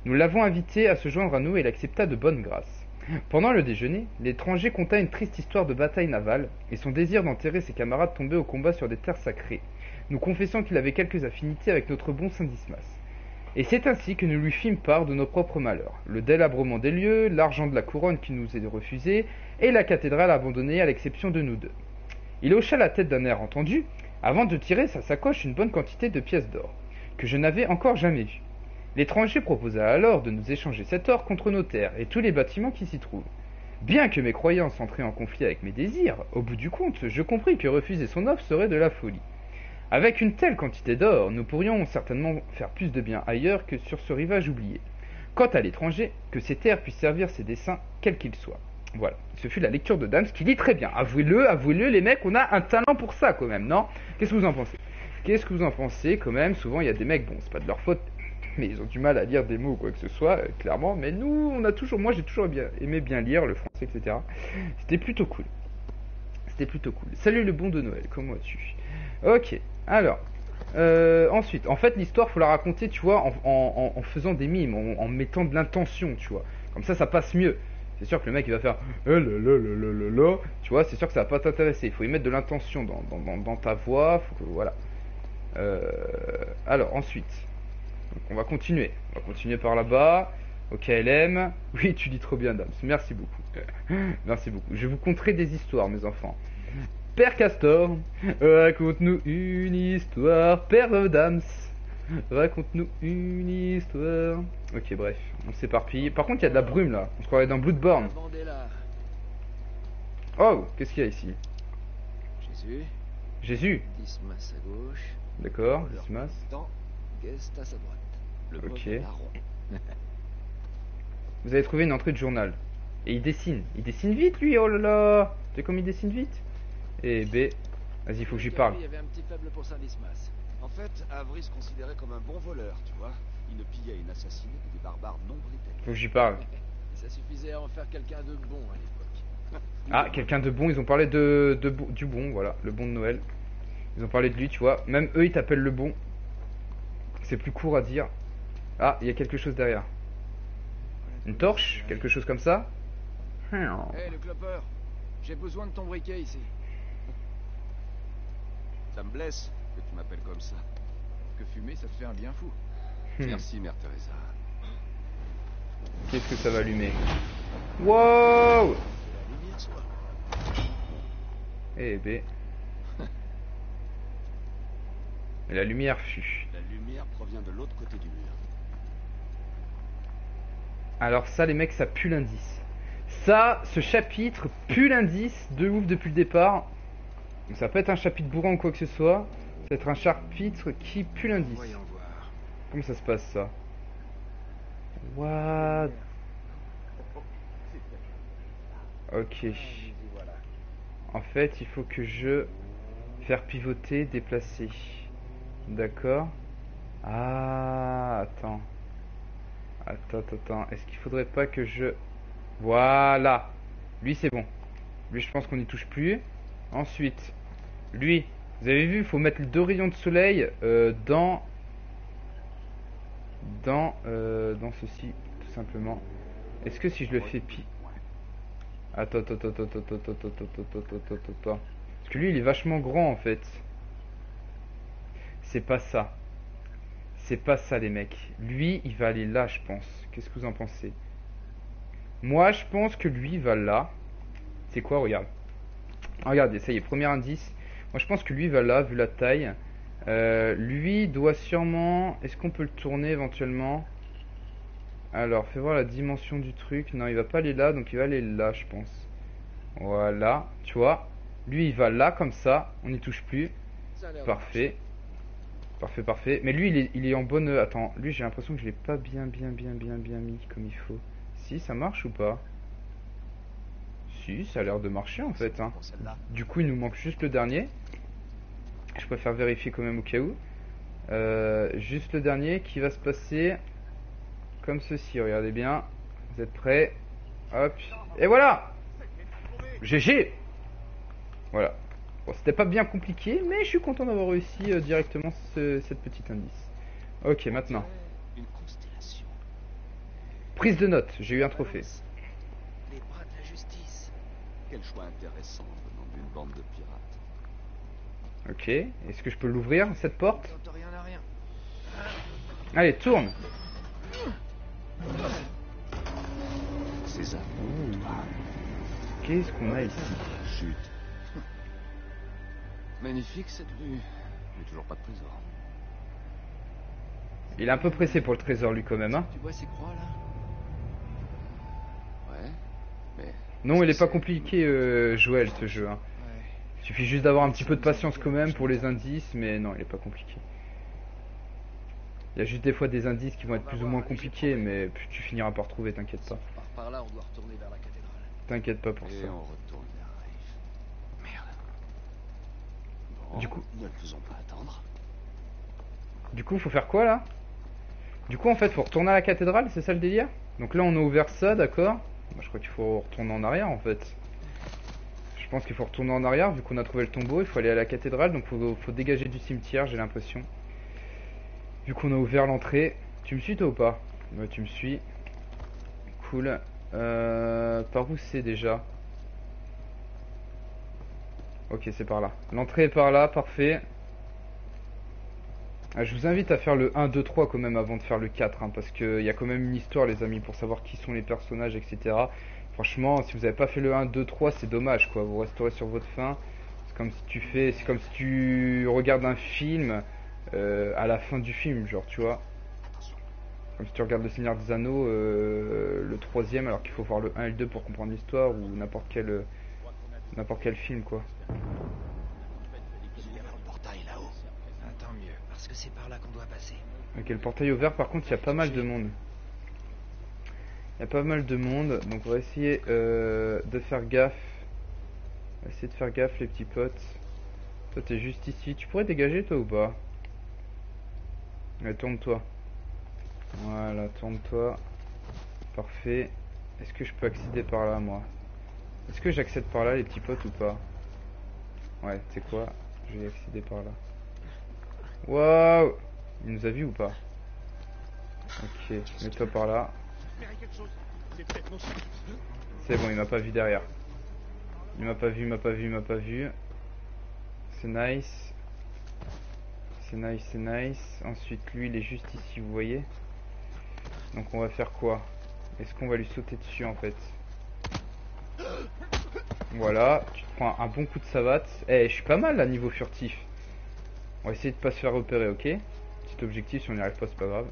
Nous l'avons invité à se joindre à nous et il accepta de bonne grâce. Pendant le déjeuner, l'étranger conta une triste histoire de bataille navale et son désir d'enterrer ses camarades tombés au combat sur des terres sacrées, nous confessant qu'il avait quelques affinités avec notre bon Saint Dismas. Et c'est ainsi que nous lui fîmes part de nos propres malheurs, le délabrement des lieux, l'argent de la couronne qui nous est refusé, et la cathédrale abandonnée à l'exception de nous deux. Il hocha la tête d'un air entendu, avant de tirer de sa sacoche une bonne quantité de pièces d'or, que je n'avais encore jamais vues. L'étranger proposa alors de nous échanger cet or contre nos terres et tous les bâtiments qui s'y trouvent. Bien que mes croyances entraient en conflit avec mes désirs, au bout du compte, je compris que refuser son offre serait de la folie. Avec une telle quantité d'or, nous pourrions certainement faire plus de bien ailleurs que sur ce rivage oublié. Quant à l'étranger, que ces terres puissent servir ses desseins, quels qu'ils soient. Voilà, ce fut la lecture de Dams qui lit très bien. Avouez-le, les mecs, on a un talent pour ça quand même, non? Qu'est-ce que vous en pensez? Qu'est-ce que vous en pensez quand même? Souvent, il y a des mecs, bon, c'est pas de leur faute, mais ils ont du mal à lire des mots ou quoi que ce soit, clairement. Mais nous, moi j'ai toujours aimé bien lire le français, etc. C'était plutôt cool. C'était plutôt cool. Salut le bon de Noël, comment vas-tu? Ok, alors, ensuite, en fait, l'histoire, faut la raconter, tu vois, en faisant des mimes, en mettant de l'intention, tu vois. Comme ça passe mieux. C'est sûr que le mec, il va faire tu vois, c'est sûr que ça va pas t'intéresser. Il faut y mettre de l'intention dans ta voix, faut que, voilà. Alors, ensuite, donc, on va continuer par là-bas. Au KLM. Oui, tu dis trop bien, Dams. Merci beaucoup. Merci beaucoup. Je vous conterai des histoires, mes enfants. Père Castor, raconte-nous une histoire. Père Dams, raconte-nous une histoire. Ok, bref, on s'éparpille. Par contre, il y a de la brume là. On se croirait dans Bloodborne. Oh, qu'est-ce qu'il y a ici? Jésus. Dismas à gauche. D'accord, Dismas. Guest à sa droite. Le ok. larron. Vous avez trouvé une entrée de journal. Et il dessine. Il dessine vite, lui, oh là là. Tu sais comme il dessine vite? Et B. Vas-y, il faut que j'y parle. Il y avait un petit faible pour Saint Dismas. En fait, Avery se considérait comme un bon voleur, tu vois. Il ne pillait et n'assassinait que des barbares non britanniques. Faut que j'y parle. Ça suffisait à en faire quelqu'un de bon à l'époque. Ah, quelqu'un de bon. Ils ont parlé du bon, voilà. Le bon de Noël. Ils ont parlé de lui, tu vois. Même eux, ils t'appellent le bon. C'est plus court à dire. Ah, il y a quelque chose derrière. Une torche? Quelque chose comme ça? Hé, le clopeur. J'ai besoin de ton briquet ici. Ça me blesse que tu m'appelles comme ça. Que fumer, ça te fait un bien fou. Merci, Mère Teresa. Qu'est-ce que ça va allumer? Wow! C'est la lumière, soit. Eh B. Et la lumière fut. La lumière provient de l'autre côté du mur. Alors ça, les mecs, ça pue l'indice. Ça, ce chapitre pue l'indice de ouf depuis le départ. Donc ça peut être un chapitre bourrant ou quoi que ce soit. Ça peut être un chapitre qui pue l'indice. Voyons voir. Comment ça se passe, ça? What? Ok. En fait, il faut que je... Faire pivoter, déplacer. D'accord. Ah, attends. Attends. Est-ce qu'il faudrait pas que je... Voilà. Lui, c'est bon. Lui, je pense qu'on n'y touche plus. Ensuite, lui, vous avez vu, il faut mettre 2 rayons de soleil dans ceci, tout simplement. Est-ce que si je le fais Attends. Parce que lui, il est vachement grand, en fait. C'est pas ça. C'est pas ça, les mecs. Lui, il va aller là, je pense. Qu'est-ce que vous en pensez? Moi, je pense que lui, il va là. C'est quoi, regarde. Regardez, ça y est, premier indice. Moi, je pense que lui, il va là, vu la taille. Lui doit sûrement... Est-ce qu'on peut le tourner, éventuellement? Alors, fais voir la dimension du truc. Non, il va pas aller là, donc il va aller là, je pense. Voilà, tu vois. Lui, il va là, comme ça. On n'y touche plus. Parfait. Parfait, parfait. Mais lui, il est en bonne... Attends, lui, j'ai l'impression que je l'ai pas bien mis comme il faut. Si, ça marche ou pas? Si, ça a l'air de marcher en fait. Hein. Pour celle-là. Du coup, il nous manque juste le dernier. Je préfère vérifier quand même au cas où. Juste le dernier qui va se passer comme ceci. Regardez bien. Vous êtes prêts? Hop. Et voilà! GG! Voilà. Bon, c'était pas bien compliqué, mais je suis content d'avoir réussi directement cette petite indice. Ok, maintenant. Une constellation. Prise de notes. J'ai eu un trophée. Les bras de la justice. Quel choix intéressant venant d'une bande de pirates. Ok. Est-ce que je peux l'ouvrir, cette porte? Tente rien à rien. Allez, tourne! César, toi, Qu'est-ce qu'on a ici? chute. Magnifique cette vue. Mais toujours pas de trésor. Il est un peu pressé pour le trésor, lui, quand même, hein? Tu vois ces croix là? Ouais, mais... Non, il est pas compliqué, Joël, ce jeu, hein. Ouais. Il suffit juste d'avoir un petit peu de patience quand même pour les indices, mais non, il est pas compliqué. Il y a juste des fois des indices qui vont être plus ou moins compliqués, mais tu finiras par trouver, t'inquiète pas. Par là, on doit retourner vers la cathédrale. T'inquiète pas pour Et ça. on retourne vers Raif. Merde. Bon, Du coup- ne le faisons pas attendre. Du coup, faut faire quoi là? Du coup, en fait, faut retourner à la cathédrale, c'est ça le délire? Donc là, on a ouvert ça, d'accord? Moi, je crois qu'il faut retourner en arrière en fait. Je pense qu'il faut retourner en arrière, vu qu'on a trouvé le tombeau, il faut aller à la cathédrale, donc faut dégager du cimetière, j'ai l'impression. Vu qu'on a ouvert l'entrée. Tu me suis toi ou pas? Ouais, tu me suis. Cool. Par où c'est déjà? Ok, c'est par là. L'entrée est par là, parfait. Je vous invite à faire le 1, 2, 3 quand même avant de faire le 4, hein, parce qu'il y a quand même une histoire les amis, pour savoir qui sont les personnages, etc. Franchement, si vous n'avez pas fait le 1, 2, 3, c'est dommage quoi, vous resterez sur votre fin. C'est comme si tu regardes un film à la fin du film, genre tu vois. Comme si tu regardes le Seigneur des Anneaux, le troisième, alors qu'il faut voir le 1 et le 2 pour comprendre l'histoire, ou n'importe quel film quoi. Ils ouvrent le portail là-haut. Ah, tant mieux, parce que c'est par là qu'on doit passer. Ok, le portail ouvert, par contre, il y a pas mal de monde. Il y a pas mal de monde, donc on va essayer de faire gaffe. On va essayer de faire gaffe, les petits potes. Toi, t'es juste ici. Tu pourrais dégager, toi, ou pas? Allez, tourne-toi. Voilà, tourne-toi. Parfait. Est-ce que je peux accéder par là, moi? Est-ce que j'accède par là, les petits potes, ou pas? Ouais, tu sais quoi? Je vais accéder par là. Waouh! Il nous a vu ou pas? Ok, mets-toi par là. C'est bon, il m'a pas vu derrière. Il m'a pas vu, il m'a pas vu, il m'a pas vu. C'est nice. C'est nice, c'est nice. Ensuite, lui, il est juste ici, vous voyez. Donc on va faire quoi? Est-ce qu'on va lui sauter dessus en fait? Voilà, tu te prends un bon coup de savate. Eh, je suis pas mal là niveau furtif. On va essayer de pas se faire repérer, ok? Petit objectif, si on n'y arrive pas, c'est pas grave.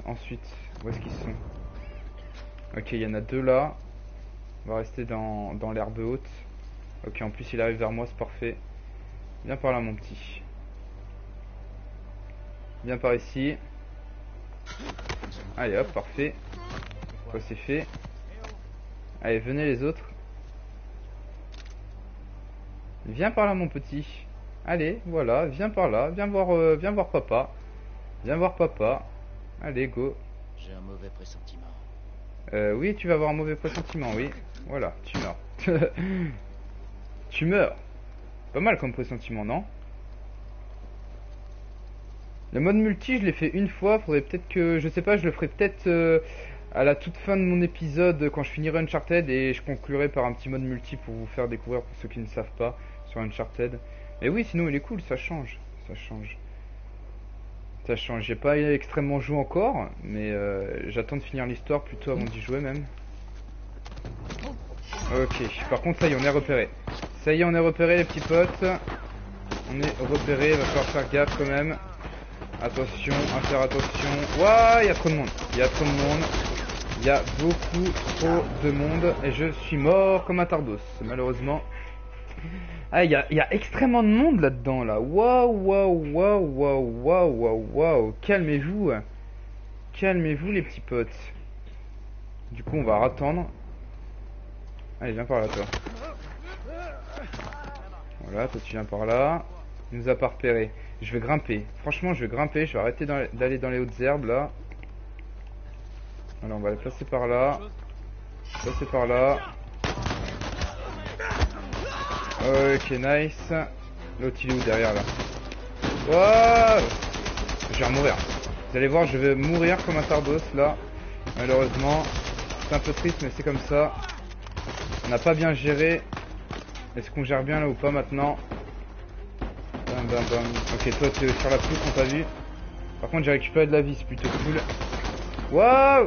Ensuite, où est-ce qu'ils sont? Ok, il y en a deux là. On va rester dans l'herbe haute. Ok, en plus il arrive vers moi, c'est parfait. Viens par là mon petit. Viens par ici. Allez hop, parfait. Quoi, c'est fait. Allez, venez les autres. Viens par là mon petit. Allez, voilà, viens par là. Viens voir papa. Viens voir papa. Allez, go. J'ai un mauvais pressentiment. Oui, tu vas avoir un mauvais pressentiment, oui. Voilà, tu meurs. Tu meurs. Pas mal comme pressentiment, non? Le mode multi, je l'ai fait une fois. Faudrait peut-être que... Je sais pas, je le ferai peut-être à la toute fin de mon épisode, quand je finirai Uncharted. Et je conclurai par un petit mode multi pour vous faire découvrir, pour ceux qui ne savent pas, sur Uncharted. Mais oui, sinon il est cool, ça change. Ça change. Ça change. J'ai pas extrêmement joué encore, mais j'attends de finir l'histoire plutôt avant d'y jouer même. Ok, par contre ça y est, on est repéré. Ça y est, on est repéré les petits potes. On est repéré, il va falloir faire gaffe quand même. Attention, à faire attention. Ouah, il y a trop de monde. Il y a trop de monde. Il y a beaucoup trop de monde. Et je suis mort comme un tardos, malheureusement. Ah, il y a extrêmement de monde là-dedans, là. Waouh, waouh, waouh, waouh, waouh, waouh, waouh. Calmez-vous. Calmez-vous, les petits potes. Du coup, on va attendre. Allez, viens par là, toi. Voilà, toi, tu viens par là. Il nous a pas repéré. Je vais grimper. Franchement, je vais grimper. Je vais arrêter d'aller dans les hautes herbes, là. Alors, on va les passer par là. Passer par là. Ok, nice. L'autre il est où derrière là? Wow, je vais mourir. Vous allez voir, je vais mourir comme un tardos là. Malheureusement. C'est un peu triste, mais c'est comme ça. On n'a pas bien géré. Est-ce qu'on gère bien là ou pas maintenant? Bam bam bam. Ok, toi tu es sur la pousse, on t'a vu. Par contre, j'ai récupéré de la vie, c'est plutôt cool. Wow.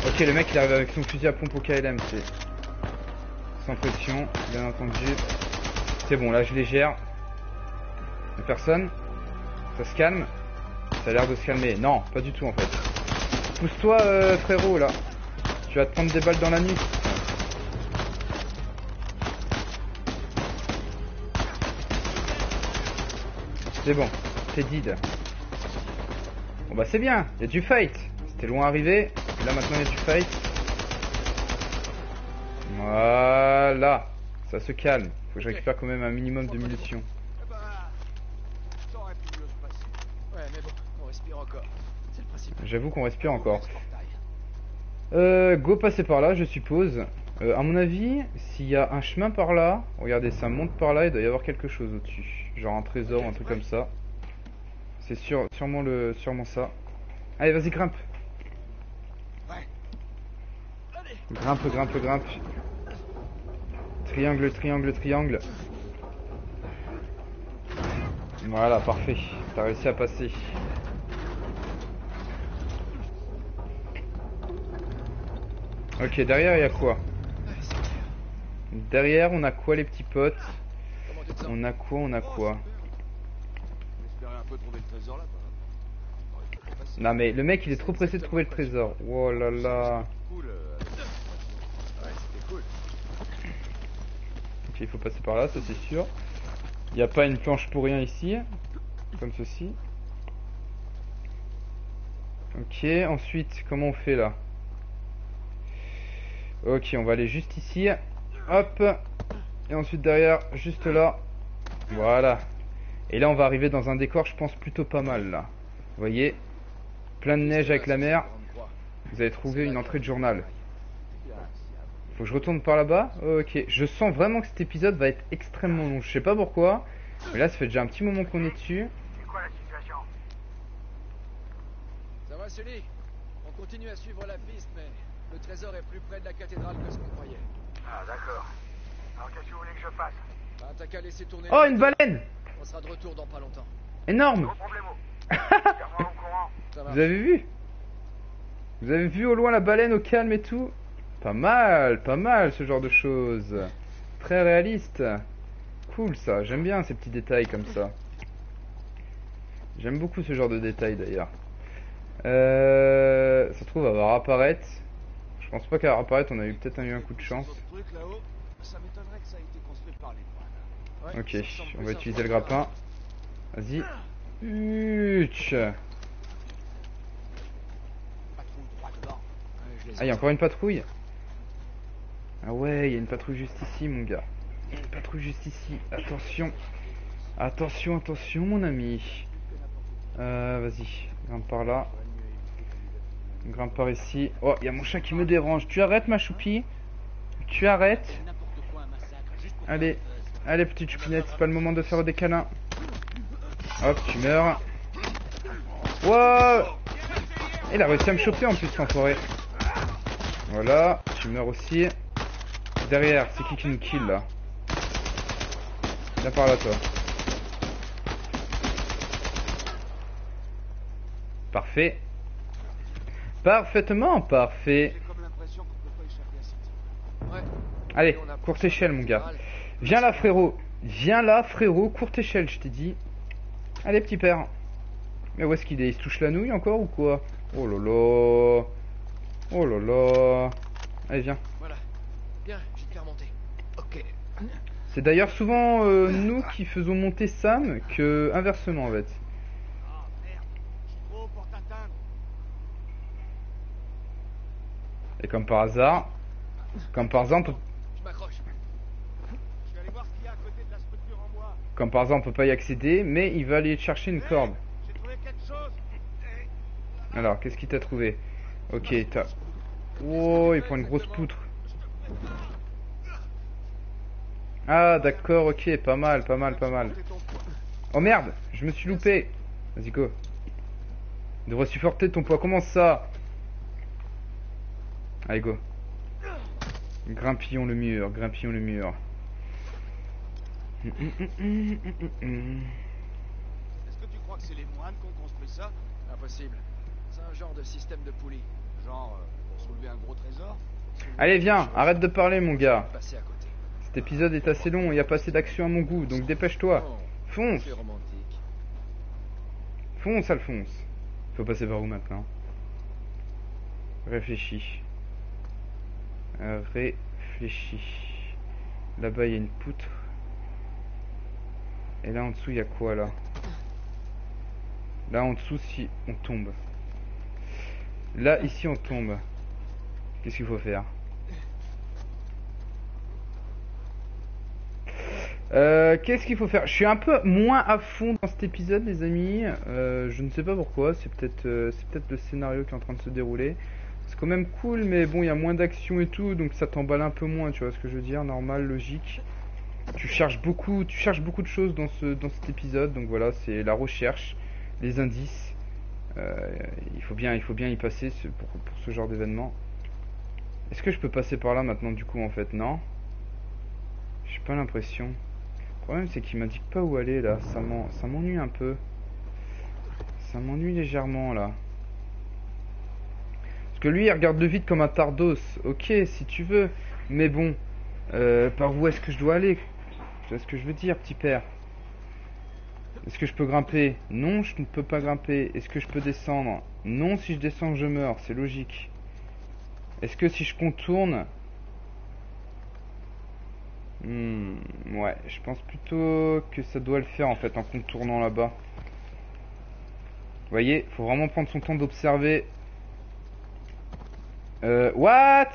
Ok, le mec il arrive avec son fusil à pompe au KLM, c'est sans pression, bien entendu. C'est bon, là je les gère. Y'a personne. Ça se calme. Ça a l'air de se calmer. Non, pas du tout en fait. Pousse-toi frérot là. Tu vas te prendre des balles dans la nuque. C'est bon, t'es dead. Bon bah c'est bien, y'a du fight. C'était loin arrivé. Là maintenant y'a du fight. Voilà. Ça se calme. Faut que je récupère quand même un minimum de munitions. Ouais, mais bon, on respire encore. C'est le principal. J'avoue qu'on respire encore. Go passer par là, je suppose. À mon avis, s'il y a un chemin par là, regardez, ça monte par là, il doit y avoir quelque chose au-dessus. Genre un trésor, un truc comme ça. C'est sûrement ça. Allez, vas-y, grimpe. Grimpe, grimpe, grimpe. Triangle, triangle, triangle. Voilà, parfait. T'as réussi à passer. Ok, derrière il y a quoi? Derrière on a quoi les petits potes? On a quoi? On espérait un peu trouver le trésor là. Non mais le mec il est trop pressé de trouver le trésor. Oh là là. Cool. Ouais, c'était cool. Ok, il faut passer par là, ça c'est sûr. Il n'y a pas une planche pour rien ici. Comme ceci. Ok, ensuite, comment on fait là? Ok, on va aller juste ici. Hop. Et ensuite derrière, juste là. Voilà. Et là on va arriver dans un décor, je pense, plutôt pas mal là. Vous voyez? Plein de neige avec la mer. Vous avez trouvé une entrée de journal. Faut que je retourne par là-bas? Ok. Je sens vraiment que cet épisode va être extrêmement long. Je sais pas pourquoi. Mais là ça fait déjà un petit moment qu'on est dessus. C'est quoi la situation? Ça va, Sully? On continue à suivre la piste, mais le trésor est plus près de la cathédrale que ce qu'on croyait. Ah d'accord. Alors qu'est-ce que vous voulez que je fasse? Bah, t'as qu'à laisser tourner. Oh, une baleine! On sera de retour dans pas longtemps. Énorme! Gros problemo. Tiens-moi au courant. Ça va. Vous avez vu? Vous avez vu au loin la baleine au calme et tout? Pas mal ce genre de choses. Très réaliste. Cool ça, j'aime bien ces petits détails comme ça. J'aime beaucoup ce genre de détails d'ailleurs. Ça se trouve elle va réapparaître. Je pense pas qu'elle va réapparaître, on a eu peut-être un coup de chance. Truc là-haut, ça m'étonnerait que ça ait été construit par les moines. Ouais, Ok, ça ressemble on plus va à un utiliser le fort. grappin. Vas-y. Huch. Patrouille droit devant. Ouais, je les Ah, il y a entends. encore une patrouille. Ah ouais, il y a une patrouille juste ici, mon gars. Il y a une patrouille juste ici. Attention. Attention, attention, mon ami. Vas-y. Grimpe par là. Grimpe par ici. Oh, il y a mon chat qui me dérange. Tu arrêtes, ma choupie? Tu arrêtes? Allez. Allez, petite choupinette. C'est pas le moment de faire des câlins. Hop, tu meurs. Wow! Il a réussi à me choper en plus, l'enfoiré. Voilà, tu meurs aussi. Derrière, c'est qui nous kill là? Viens par là, toi. Parfait. Parfaitement parfait. J'ai comme l'impression qu'on peut pas échapper à cette île. Ouais. Allez, courte échelle, mon gars. Viens là, frérot. Viens là, frérot. Courte échelle, je t'ai dit. Allez, petit père. Mais où est-ce qu'il est? Il se touche la nouille encore ou quoi? Oh là là. Oh là là. Allez, viens. Voilà. Bien, j'ai te faire monter. Ok. C'est d'ailleurs souvent nous qui faisons monter Sam que inversement en fait. Ah merde, je suis trop haut pour t'atteindre. Et comme par hasard, on peut, Je m'accroche. Je vais aller voir ce qu'il y a à côté de la structure en bois. comme par hasard on peut pas y accéder, mais il va aller chercher une corde. J'ai trouvé quelque chose. Alors, qu'est-ce qu'il t'a trouvé? Ok, t'as... Oh, il prend une grosse poutre. Ah, d'accord, ok, pas mal, pas mal, pas mal. Oh merde, je me suis loupé. Vas-y, go. Tu devrais supporter ton poids, comment ça? Allez, go. Grimpillons le mur, grimpillons le mur. Est-ce que tu crois que c'est les moines qui ont construit ça? Impossible. C'est un genre de système de poulie. Genre, pour soulever un gros trésor? Allez, viens, arrête de parler, mon gars. Passer à côté. Cet épisode est assez long, il y a pas assez d'action à mon goût, donc dépêche-toi. Oh, Fonce, c'est romantique. fonce, Alphonse. Faut passer par où maintenant? Réfléchis. Réfléchis. Là-bas, il y a une poutre. Et là, en dessous, il y a quoi, là? Là, en dessous, si on tombe. Là, ici, on tombe. Qu'est-ce qu'il faut faire? Qu'est-ce qu'il faut faire? Je suis un peu moins à fond dans cet épisode, les amis. Je ne sais pas pourquoi. C'est peut-être le scénario qui est en train de se dérouler. C'est quand même cool, mais bon, il y a moins d'action et tout, donc ça t'emballe un peu moins. Tu vois ce que je veux dire? Normal, logique. Tu cherches beaucoup de choses dans cet épisode. Donc voilà, c'est la recherche, les indices. Il faut bien y passer pour ce genre d'événement. Est-ce que je peux passer par là maintenant du coup en fait? Non. J'ai pas l'impression. Le problème c'est qu'il m'indique pas où aller là. Ça m'ennuie un peu. Ça m'ennuie légèrement là. Parce que lui il regarde le vide comme un tardos. Ok si tu veux. Mais bon. Par où est-ce que je dois aller? Tu vois ce que je veux dire petit père? Est-ce que je peux grimper? Non, je ne peux pas grimper. Est-ce que je peux descendre? Non, si je descends je meurs. C'est logique. Est-ce que si je contourne... ouais, je pense plutôt que ça doit le faire en fait en contournant là-bas. Vous voyez, faut vraiment prendre son temps d'observer. What?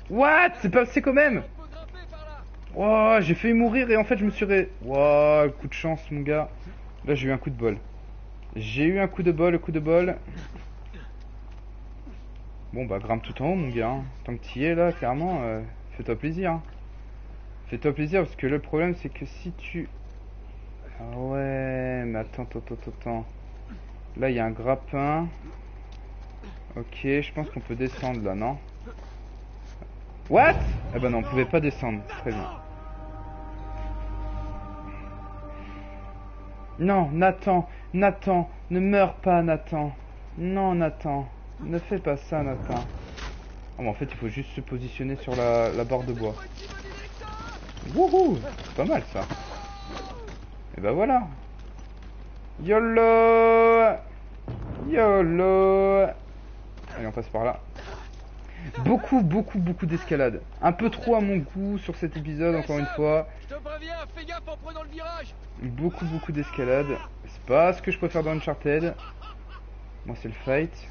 What? C'est passé quand même? Faut grimper par là. Oh, j'ai failli mourir et en fait je me suis Wow, coup de chance mon gars. Là j'ai eu un coup de bol. J'ai eu un coup de bol, Bon bah grimpe tout en haut mon gars, hein. Tant que t'y es là, clairement, fais-toi plaisir, hein. Fais-toi plaisir parce que le problème c'est que si tu... Ah ouais, mais attends. Là il y a un grappin. Ok, je pense qu'on peut descendre là, non? What? Eh ben non, on pouvait pas descendre, très bien. Non, Nathan, ne meurs pas Nathan. Non Nathan, ne fais pas ça Nathan. Oh mais en fait il faut juste se positionner sur la barre de bois. Wouhou, c'est pas mal ça. Et ben voilà. YOLO. Allez on passe par là. Beaucoup d'escalade. Un peu trop à mon goût sur cet épisode encore une fois. Je te préviens, fais gaffe en prenant le virage. Beaucoup d'escalade. C'est pas ce que je préfère dans Uncharted. Moi c'est le fight.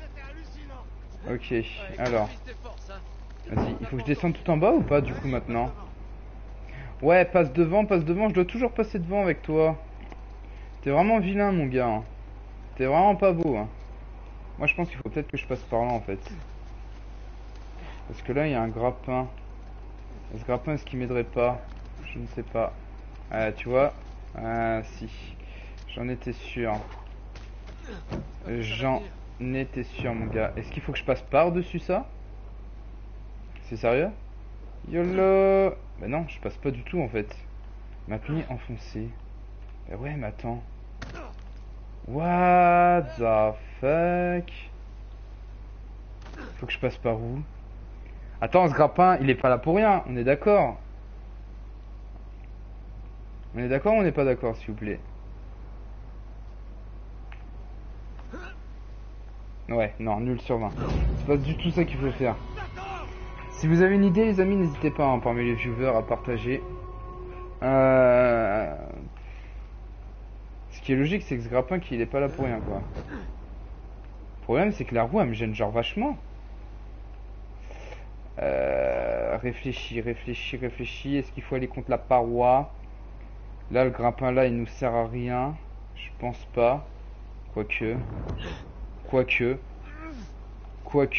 Ok, alors. Utilise tes forces, hein. Vas-y, il faut que je descende tout en bas ou pas du coup maintenant? Ouais, passe devant, je dois toujours passer devant avec toi. T'es vraiment vilain mon gars, hein. T'es vraiment pas beau, hein. Moi je pense qu'il faut peut-être que je passe par là en fait. Parce que là il y a un grappin. Et ce grappin est-ce qu'il m'aiderait pas? Je ne sais pas. Tu vois? Ah si. J'en étais sûr. J'en étais sûr mon gars. Est-ce qu'il faut que je passe par-dessus ça? C'est sérieux? YOLO. Bah non, je passe pas du tout en fait. M'appuyer enfoncé. Bah ouais, mais attends. What the fuck? Faut que je passe par où? Attends, ce grappin, il est pas là pour rien, on est d'accord? On est d'accord ou on n'est pas d'accord, s'il vous plaît? Ouais, non, nul sur 20. C'est pas du tout ça qu'il faut faire. Si vous avez une idée, les amis, n'hésitez pas hein, parmi les viewers à partager. Ce qui est logique, c'est que ce grappin qu'il est pas là pour rien, quoi. Le problème, c'est que la roue, elle me gêne genre vachement. Réfléchis. Est-ce qu'il faut aller contre la paroi? Là, le grappin là, il nous sert à rien. Je pense pas. Quoique,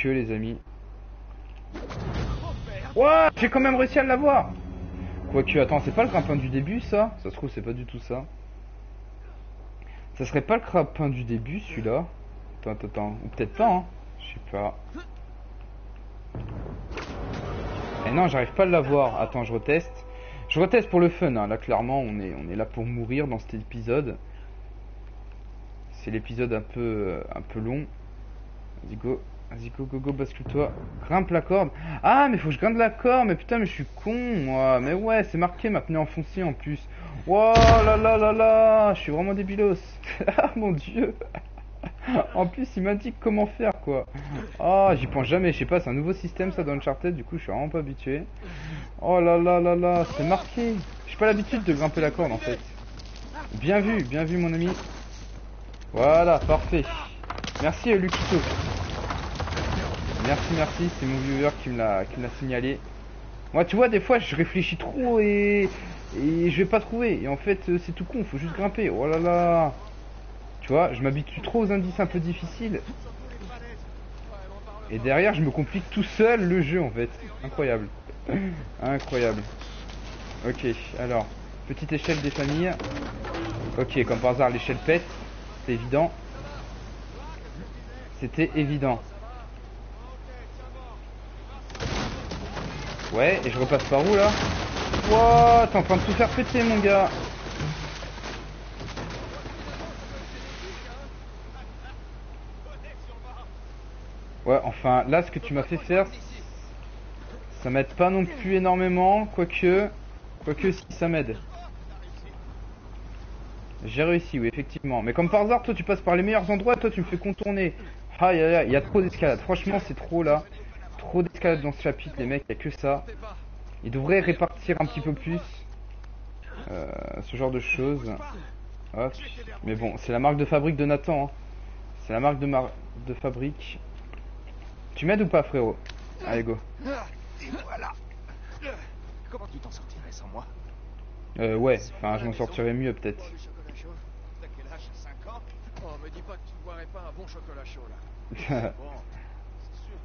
les amis. Ouah, j'ai quand même réussi à l'avoir. Quoique, attends, c'est pas le grappin du début, ça? Ça se trouve, c'est pas du tout ça. Ça serait pas le grappin du début, celui-là? Attends. Ou peut-être pas, hein. Je sais pas. Et non, j'arrive pas à l'avoir. Attends, je reteste. Je reteste pour le fun, hein. Là, clairement, on est là pour mourir dans cet épisode. C'est l'épisode un peu long. Vas-y, go, bascule-toi. Grimpe la corde. Ah, mais faut que je grimpe la corde. Mais putain, mais je suis con, moi. Mais ouais, c'est marqué maintenant en foncé en plus. Wow, là. Je suis vraiment débilos. Ah, mon dieu. En plus, il m'indique comment faire, quoi. Ah, j'y pense jamais. Je sais pas, c'est un nouveau système, ça, dans Uncharted. Du coup, je suis vraiment pas habitué. Oh là. C'est marqué. J'ai pas l'habitude de grimper la corde, en fait. Bien vu, mon ami. Voilà, parfait. Merci Lukito. Merci, c'est mon viewer qui me l'a signalé. Moi, tu vois, des fois, je réfléchis trop et je vais pas trouver. Et en fait, c'est tout con, faut juste grimper. Oh là là. Tu vois, je m'habitue trop aux indices un peu difficiles. Et derrière, je me complique tout seul le jeu, en fait. Incroyable. Incroyable. Ok, alors, petite échelle des familles. Ok, comme par hasard, l'échelle pète. C'est évident. C'était évident. Ouais, et je repasse par où là? Wouah, t'es en train de tout faire péter mon gars. Ouais, enfin, là ce que tu m'as fait faire, ça m'aide pas non plus énormément, quoique si ça m'aide. J'ai réussi, oui, effectivement. Mais comme par hasard, toi tu passes par les meilleurs endroits, toi tu me fais contourner. Ah, il y a trop d'escalade. Franchement, c'est trop là. Trop d'escalade dans ce chapitre, les mecs, il n'y a que ça. Ils devraient répartir un petit peu plus ce genre de choses. Hop. Mais bon, c'est la marque de fabrique de Nathan. Hein. C'est la marque de fabrique. Tu m'aides ou pas, frérot? Allez, go. Et voilà. Comment tu t'en sortirais sans moi? Ouais, enfin, je m'en sortirais mieux peut-être. Oh, du chocolat chaud. T'as quel âge? 5 ans? Oh, me dis pas que tu ne boirais pas un bon chocolat chaud là. Bon, c'est sûr.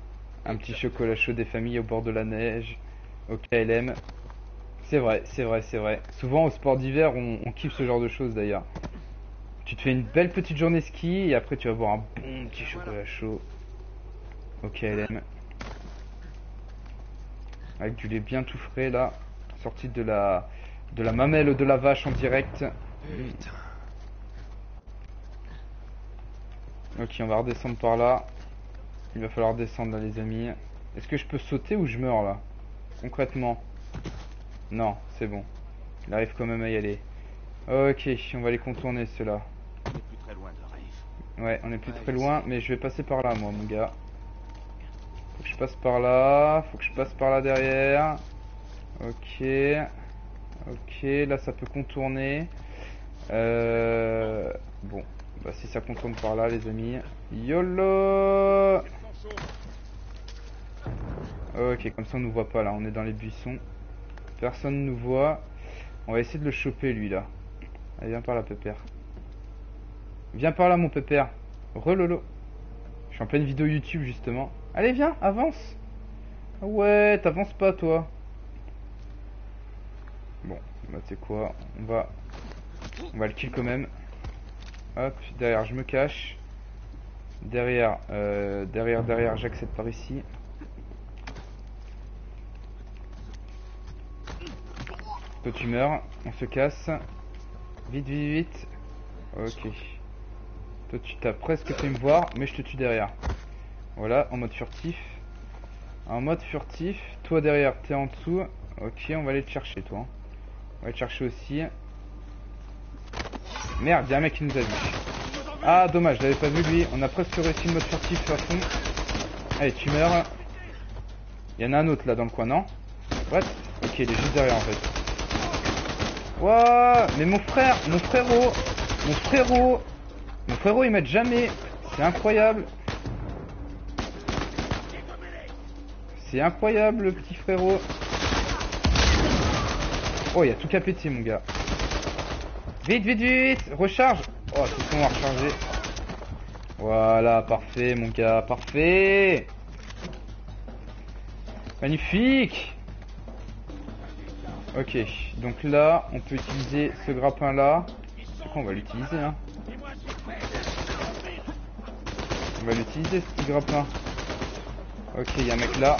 Un petit chocolat chaud des familles au bord de la neige, au KLM. C'est vrai. Souvent au sport d'hiver, on kiffe ce genre de choses d'ailleurs. Tu te fais une belle petite journée ski et après tu vas boire un bon petit chocolat chaud au KLM. Avec du lait bien tout frais là, sorti de la mamelle de la vache en direct. Putain. Ok, on va redescendre par là. Il va falloir descendre là les amis. Est-ce que je peux sauter ou je meurs là? Concrètement. Non, c'est bon. Il arrive quand même à y aller. Ok, on va les contourner ceux-là. On est plus très loin de Raif. Ouais, on est plus très loin, mais je vais passer par là moi mon gars. Faut que je passe par là, faut que je passe par là derrière. Ok. Ok, là ça peut contourner. Bon, bah si ça contourne par là les amis. YOLO. Ok, comme ça on nous voit pas là, on est dans les buissons. Personne nous voit. On va essayer de le choper lui là. Allez, viens par là pépère. Viens par là mon pépère. Relolo. Je suis en pleine vidéo YouTube justement. Allez viens, avance. Ouais, t'avances pas toi. Bon, bah tu sais quoi, on va le kill quand même. Hop, derrière je me cache. Derrière, j'accède par ici. Toi tu meurs, on se casse. Vite. Ok. Toi tu t'as presque fait me voir, mais je te tue derrière. Voilà, en mode furtif. Toi derrière, t'es en dessous. Ok, on va aller te chercher toi. On va te chercher aussi. Merde, y'a un mec qui nous a vu. Ah dommage, je l'avais pas vu lui. On a presque réussi le mode furtif à fond. Allez, tu meurs. Il y en a un autre là dans le coin, non? What? Ok, il est juste derrière en fait. Wouah! Mais mon frérot, il m'aide jamais. C'est incroyable. C'est incroyable, le petit frérot. Oh, il a tout qu'à péter, mon gars. Vite, vite, vite! Recharge! Oh, c'est bon, on va recharger. Voilà, parfait, mon gars, parfait! Magnifique! Ok, donc là, on peut utiliser ce grappin là. C'est quoi, on va l'utiliser, hein? On va l'utiliser, ce petit grappin. Ok, il y a un mec là.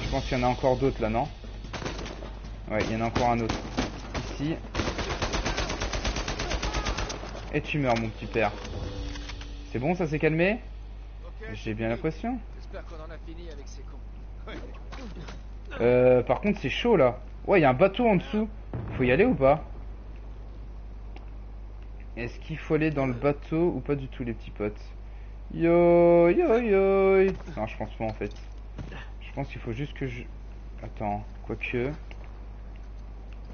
Je pense qu'il y en a encore d'autres là, non? Ouais, il y en a encore un autre. Ici. Et tu meurs, mon petit père. C'est bon, ça s'est calmé? J'ai bien l'impression. J'espère qu'on en a fini avec ces cons. Par contre, c'est chaud là. Ouais, il y a un bateau en dessous. Faut y aller ou pas? Est-ce qu'il faut aller dans le bateau ou pas du tout, les petits potes? Yo, yo, yo. Non, je pense pas en fait. Je pense qu'il faut juste que je... Attends, quoique...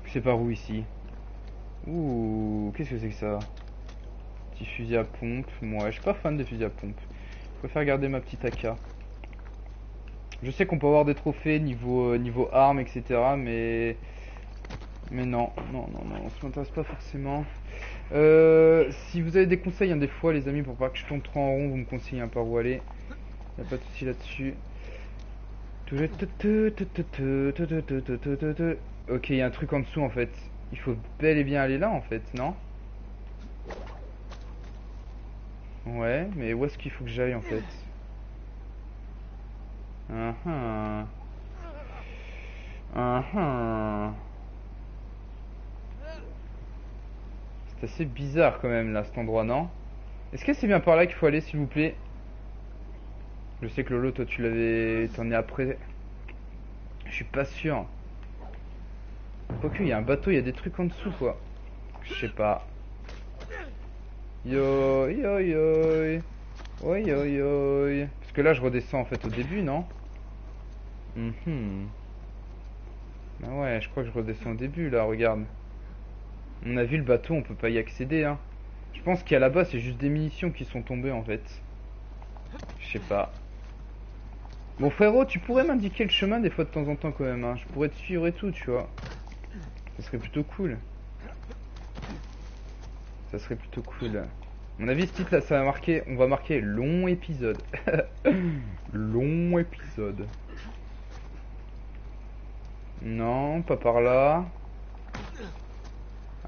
C'est par où ici? Ouh, qu'est-ce que c'est que ça? Petit fusil à pompe. Moi, je suis pas fan des fusils à pompe. Je préfère garder ma petite AK. Je sais qu'on peut avoir des trophées niveau armes, etc. Mais non, ça m'intéresse pas forcément. Si vous avez des conseils, hein, des fois, les amis, pour pas que je tourne trop en rond, vous me conseillez un par où aller. Y'a pas de souci là-dessus. Ok, il y a un truc en dessous en fait. Il faut bel et bien aller là en fait, non? Ouais, mais où est-ce qu'il faut que j'aille en fait? C'est assez bizarre quand même là cet endroit, non? Est-ce que c'est bien par là qu'il faut aller, s'il vous plaît? Je sais que Lolo, toi tu l'avais... T'en es après. Je suis pas sûr. Quoique, il y a un bateau, il y a des trucs en dessous quoi. Je sais pas. Yo yo yo. Oi yo yo. Parce que là je redescends en fait au début, non? Bah ouais, je crois que je redescends au début là, regarde. On a vu le bateau, on peut pas y accéder, hein. Je pense qu'il y a là-bas, c'est juste des munitions qui sont tombées en fait. Je sais pas. Bon frérot, tu pourrais m'indiquer le chemin des fois de temps en temps quand même, hein. Je pourrais te suivre et tout, tu vois. Ça serait plutôt cool. Ça serait plutôt cool. À mon avis, ce titre là, ça va marquer. On va marquer long épisode. Long épisode. Non, pas par là.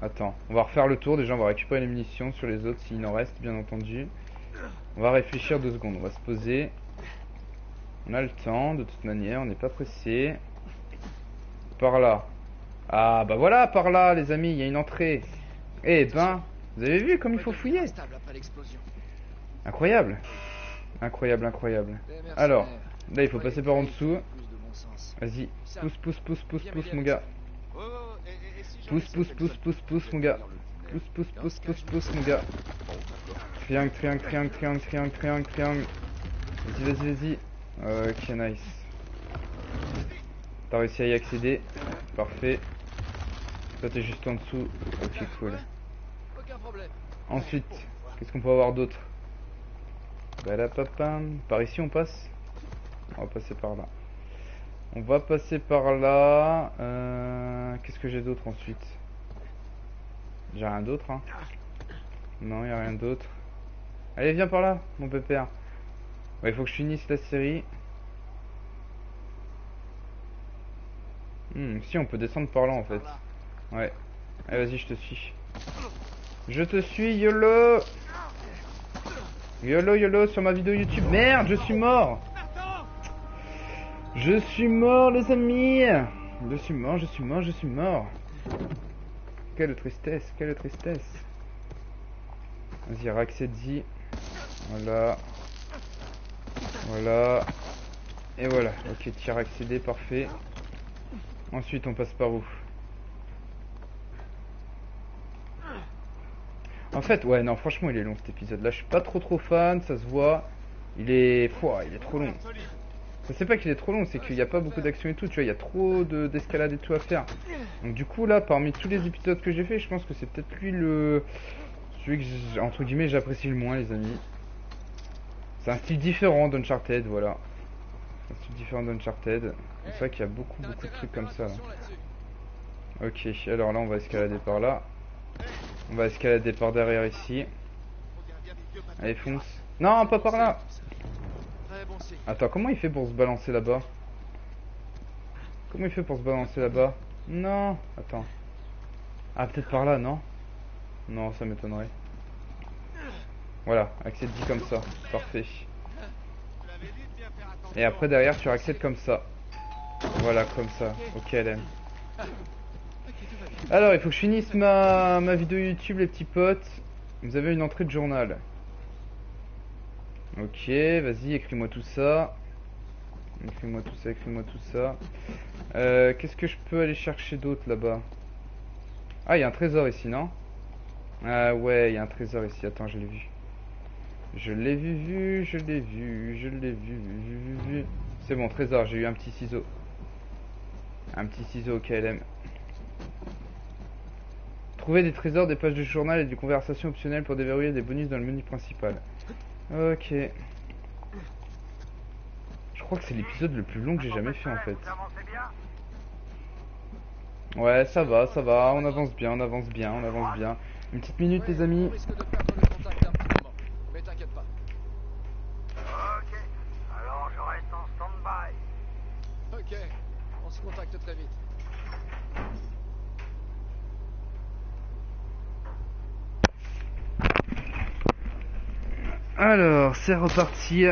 Attends, on va refaire le tour. Déjà, on va récupérer les munitions sur les autres s'il en reste, bien entendu. On va réfléchir 2 secondes. On va se poser. On a le temps, de toute manière, on n'est pas pressé. Par là. Ah, bah voilà, par là, les amis, il y a une entrée. Eh ben, vous avez vu comme il faut fouiller? Incroyable. Incroyable, incroyable. Alors, là, il faut passer par en dessous. Vas-y, pousse, mon gars. Pousse, mon gars. Pousse, mon gars. Triangle. Vas-y. Ok, nice. T'as réussi à y accéder. Parfait. Toi, t'es juste en dessous. Ok, cool. Ensuite, qu'est-ce qu'on peut avoir d'autre? Par ici, on passe? On va passer par là. Qu'est-ce que j'ai d'autre ensuite? J'ai rien d'autre, hein. Non, y a rien d'autre. Allez, viens par là, mon pépère. Ouais, il faut que je finisse la série. Si, on peut descendre par là, en fait. Ouais. Allez, vas-y, je te suis. Je te suis, YOLO! YOLO sur ma vidéo YouTube. Merde, je suis mort! Je suis mort, les amis! Je suis mort. Quelle tristesse. Vas-y, Raxedzi. Voilà. Et voilà. Ok, tir accédé, parfait. Ensuite, on passe par où? En fait, ouais, non, franchement, il est long cet épisode. Là, je suis pas trop fan, ça se voit. Il est trop long. C'est pas qu'il est trop long, c'est qu'il n'y a pas beaucoup d'action et tout, tu vois, il y a trop d'escalade et tout à faire. Donc du coup là, parmi tous les épisodes que j'ai fait, je pense que c'est peut-être lui celui que, entre guillemets, j'apprécie le moins, les amis. C'est un style différent d'Uncharted, voilà. Un style différent d'Uncharted. C'est vrai qu'il y a beaucoup de trucs comme ça là. Ok, alors là on va escalader par là. On va escalader par derrière ici. Allez, fonce. Non, pas par là. Attends, comment il fait pour se balancer là-bas? Comment il fait pour se balancer là-bas? Non, attends. Ah, peut-être par là, non? Non, ça m'étonnerait. Voilà, accède dit comme ça. Parfait. Et après, derrière, tu accèdes comme ça. Voilà, comme ça. Ok, LM. Alors, il faut que je finisse ma vidéo YouTube, les petits potes. Vous avez une entrée de journal. Ok, vas-y, écris-moi tout ça. Écris-moi tout ça, écris-moi tout ça. Qu'est-ce que je peux aller chercher d'autre là-bas? Ah, il y a un trésor ici, non? Ah ouais, il y a un trésor ici. Attends, je l'ai vu. Je l'ai vu, je l'ai vu, je l'ai vu. C'est bon, trésor, j'ai eu un petit ciseau. Un petit ciseau au KLM. Trouver des trésors, des pages de journal et des conversations optionnelles pour déverrouiller des bonus dans le menu principal. Ok. Je crois que c'est l'épisode le plus long que j'ai jamais fait en fait. Ouais, ça va, on avance bien, on avance bien, on avance bien. Une petite minute les amis. On risque de perdre le contact un petit moment, mais t'inquiète pas. Ok, alors je reste en stand-by. Ok, on se contacte très vite. Alors, c'est reparti.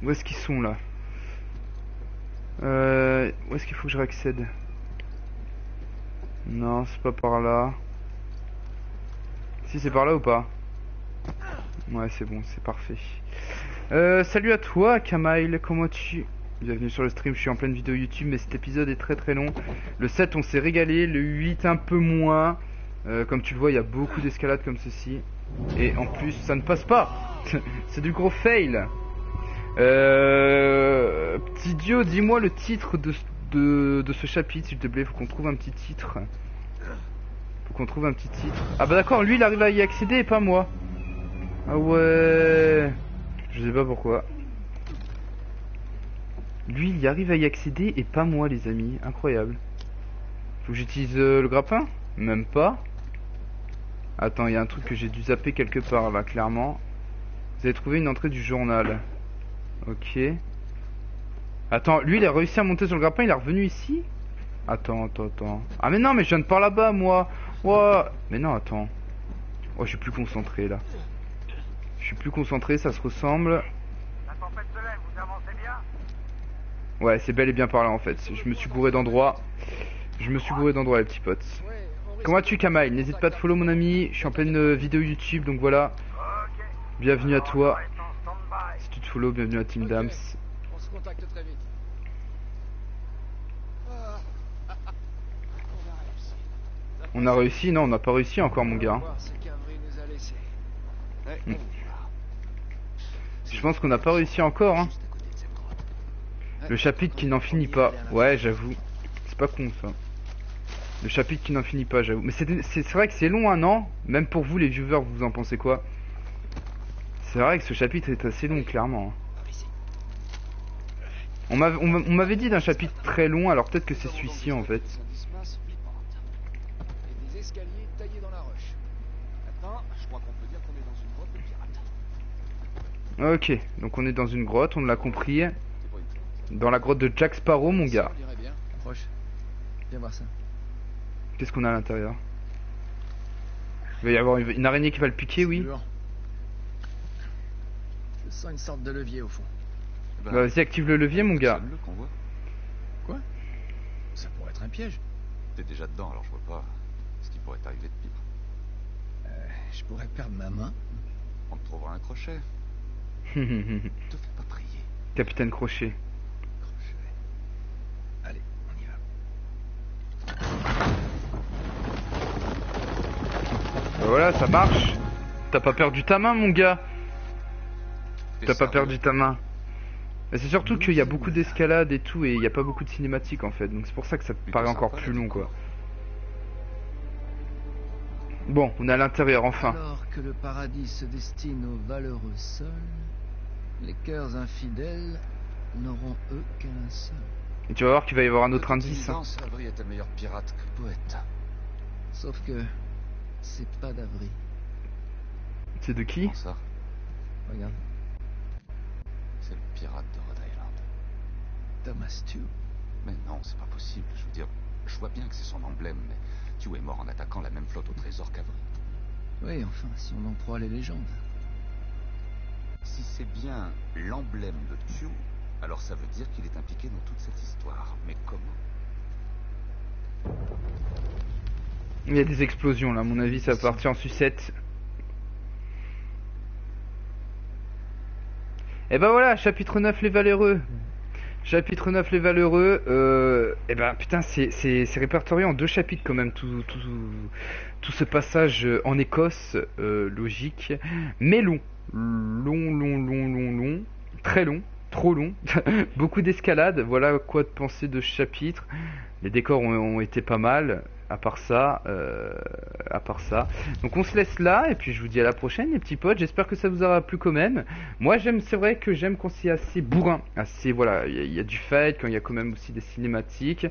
Où est-ce qu'ils sont là? Où est-ce qu'il faut que je réaccède? Non, c'est pas par là. Si, c'est par là ou pas? Ouais, c'est bon, c'est parfait. Salut à toi, Kamail, comment tu... Bienvenue sur le stream, je suis en pleine vidéo YouTube, mais cet épisode est très très long. Le 7, on s'est régalé, le 8, un peu moins. Comme tu le vois, il y a beaucoup d'escalades comme ceci. Et en plus, ça ne passe pas. C'est du gros fail. Petit Dio, dis-moi le titre de ce chapitre, s'il te plaît. Faut qu'on trouve un petit titre. Faut qu'on trouve un petit titre. Ah bah d'accord, lui il arrive à y accéder et pas moi. Ah ouais. Je sais pas pourquoi. Lui il y arrive à y accéder et pas moi les amis. Incroyable. Faut que j'utilise le grappin? Même pas. Attends, il y a un truc que j'ai dû zapper quelque part là, clairement. Vous avez trouvé une entrée du journal. Ok. Attends, lui il a réussi à monter sur le grappin, il est revenu ici? Attends. Ah mais non, mais je viens de par là-bas moi. Ouah. Mais non, attends. Oh, je suis plus concentré là. Je suis plus concentré, ça se ressemble. La tempête se lève, vous avancez bien? Ouais, c'est bel et bien par là en fait. Je me suis gouré d'endroit. Je me suis gouré d'endroit les petits potes. Ouais, on risque Comment vas-tu Kamail? N'hésite pas à te follow mon ami. Je suis en pleine vidéo YouTube donc voilà. Ok. Bienvenue à Alors, toi. je reste en stand-by. Si tu te follow, bienvenue à Team Ok, Dams. on se contacte très vite. Ah. On a réussi. On a réussi? Non, on n'a pas réussi encore mon On va gars. voir ce qu'Avery nous a laissé. Ouais, Mm. Je pense qu'on n'a pas réussi encore hein. juste à côté de cette grotte. Le chapitre qui n'en finit pas. Ouais, j'avoue. C'est pas con ça. Le chapitre qui n'en finit pas, j'avoue. Mais c'est vrai que c'est long, hein, non? Même pour vous, les viewers, vous en pensez quoi? C'est vrai que ce chapitre est assez long, clairement. On m'avait dit d'un chapitre très long, alors peut-être que c'est celui-ci en fait. Des indices minces flippantes. Et des escaliers taillés dans la roche. Maintenant, je crois qu'on peut dire qu'on est dans une grotte de pirates. Ok, donc on est dans une grotte, on l'a compris. C'est pas une grotte. Dans la grotte de Jack Sparrow, mon Ça, gars. on dirait bien. Approche. Viens voir ça. Qu'est-ce qu'on a à l'intérieur? Il va y avoir une araignée qui va le piquer, oui. Lourd. Je sens une sorte de levier au fond. Ben, Bah, vas-y, active le levier, mon gars. actionne-le qu'on voit. Quoi? Ça pourrait être un piège. T'es déjà dedans, alors je vois pas ce qui pourrait t'arriver de pire. Je pourrais perdre ma main. On te trouvera un crochet. Te fais pas prier. Capitaine Crochet. Crochet. Allez, on y va. Bah voilà, ça marche. T'as pas perdu ta main, mon gars. T'es T'as pas sérieux? perdu ta main. Mais c'est surtout qu'il y a beaucoup d'escalade et tout, et il n'y a pas beaucoup de cinématiques en fait, donc c'est pour ça que ça paraît encore plus long quoi. Bon, on est à l'intérieur enfin. Alors que le paradis se destine aux valeureux seuls, les cœurs infidèles n'auront eux qu'un seul. Et tu vas voir qu'il va y avoir un autre indice. Hein. Avery est un meilleur pirate que poète. Sauf que c'est pas d'Avery. C'est de qui? Comment ça? Regarde, C'est le pirate de Rhode Island. Thomas Tew. Mais non, c'est pas possible. Je veux dire, je vois bien que c'est son emblème, mais Tew est mort en attaquant la même flotte au trésor qu'Avery. Oui, enfin, si on en croit les légendes. Si c'est bien l'emblème de Tew, alors ça veut dire qu'il est impliqué dans toute cette histoire. Mais comment? Il y a des explosions là, à mon avis ça va partir en sucette. Et ben voilà, chapitre 9 les valeureux. Chapitre 9 les valeureux, et ben putain c'est répertorié en 2 chapitres quand même tout ce passage en Écosse, logique, mais long, très long, trop long, beaucoup d'escalade, voilà quoi de penser de ce chapitre. Les décors ont été pas mal, à part ça. Donc on se laisse là, et puis je vous dis à la prochaine les petits potes, j'espère que ça vous aura plu quand même. Moi c'est vrai que j'aime quand c'est assez bourrin, assez, voilà, il y a du fight, quand il y a quand même aussi des cinématiques.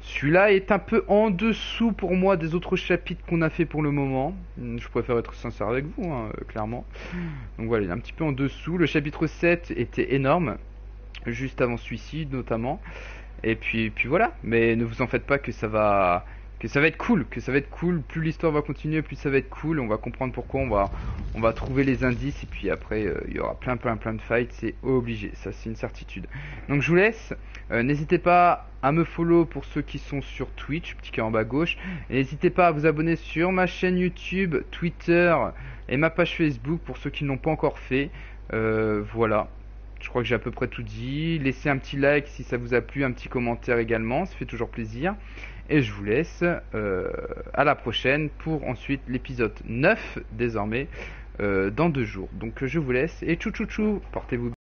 Celui-là est un peu en dessous pour moi des autres chapitres qu'on a fait pour le moment. Je préfère être sincère avec vous, hein, clairement. Donc voilà, il est un petit peu en dessous. Le chapitre 7 était énorme, juste avant celui-ci notamment. Et puis voilà, mais ne vous en faites pas que ça va être cool, plus l'histoire va continuer, plus ça va être cool, on va comprendre pourquoi, on va trouver les indices, et puis après il y aura plein de fights, c'est obligé, ça c'est une certitude. Donc je vous laisse, n'hésitez pas à me follow pour ceux qui sont sur Twitch, petit cœur en bas à gauche, et n'hésitez pas à vous abonner sur ma chaîne YouTube, Twitter et ma page Facebook pour ceux qui ne l'ont pas encore fait. Voilà. Je crois que j'ai à peu près tout dit. Laissez un petit like si ça vous a plu, un petit commentaire également, ça fait toujours plaisir. Et je vous laisse à la prochaine pour ensuite l'épisode 9 désormais dans 2 jours. Donc je vous laisse et tchou tchou tchou, portez-vous bien.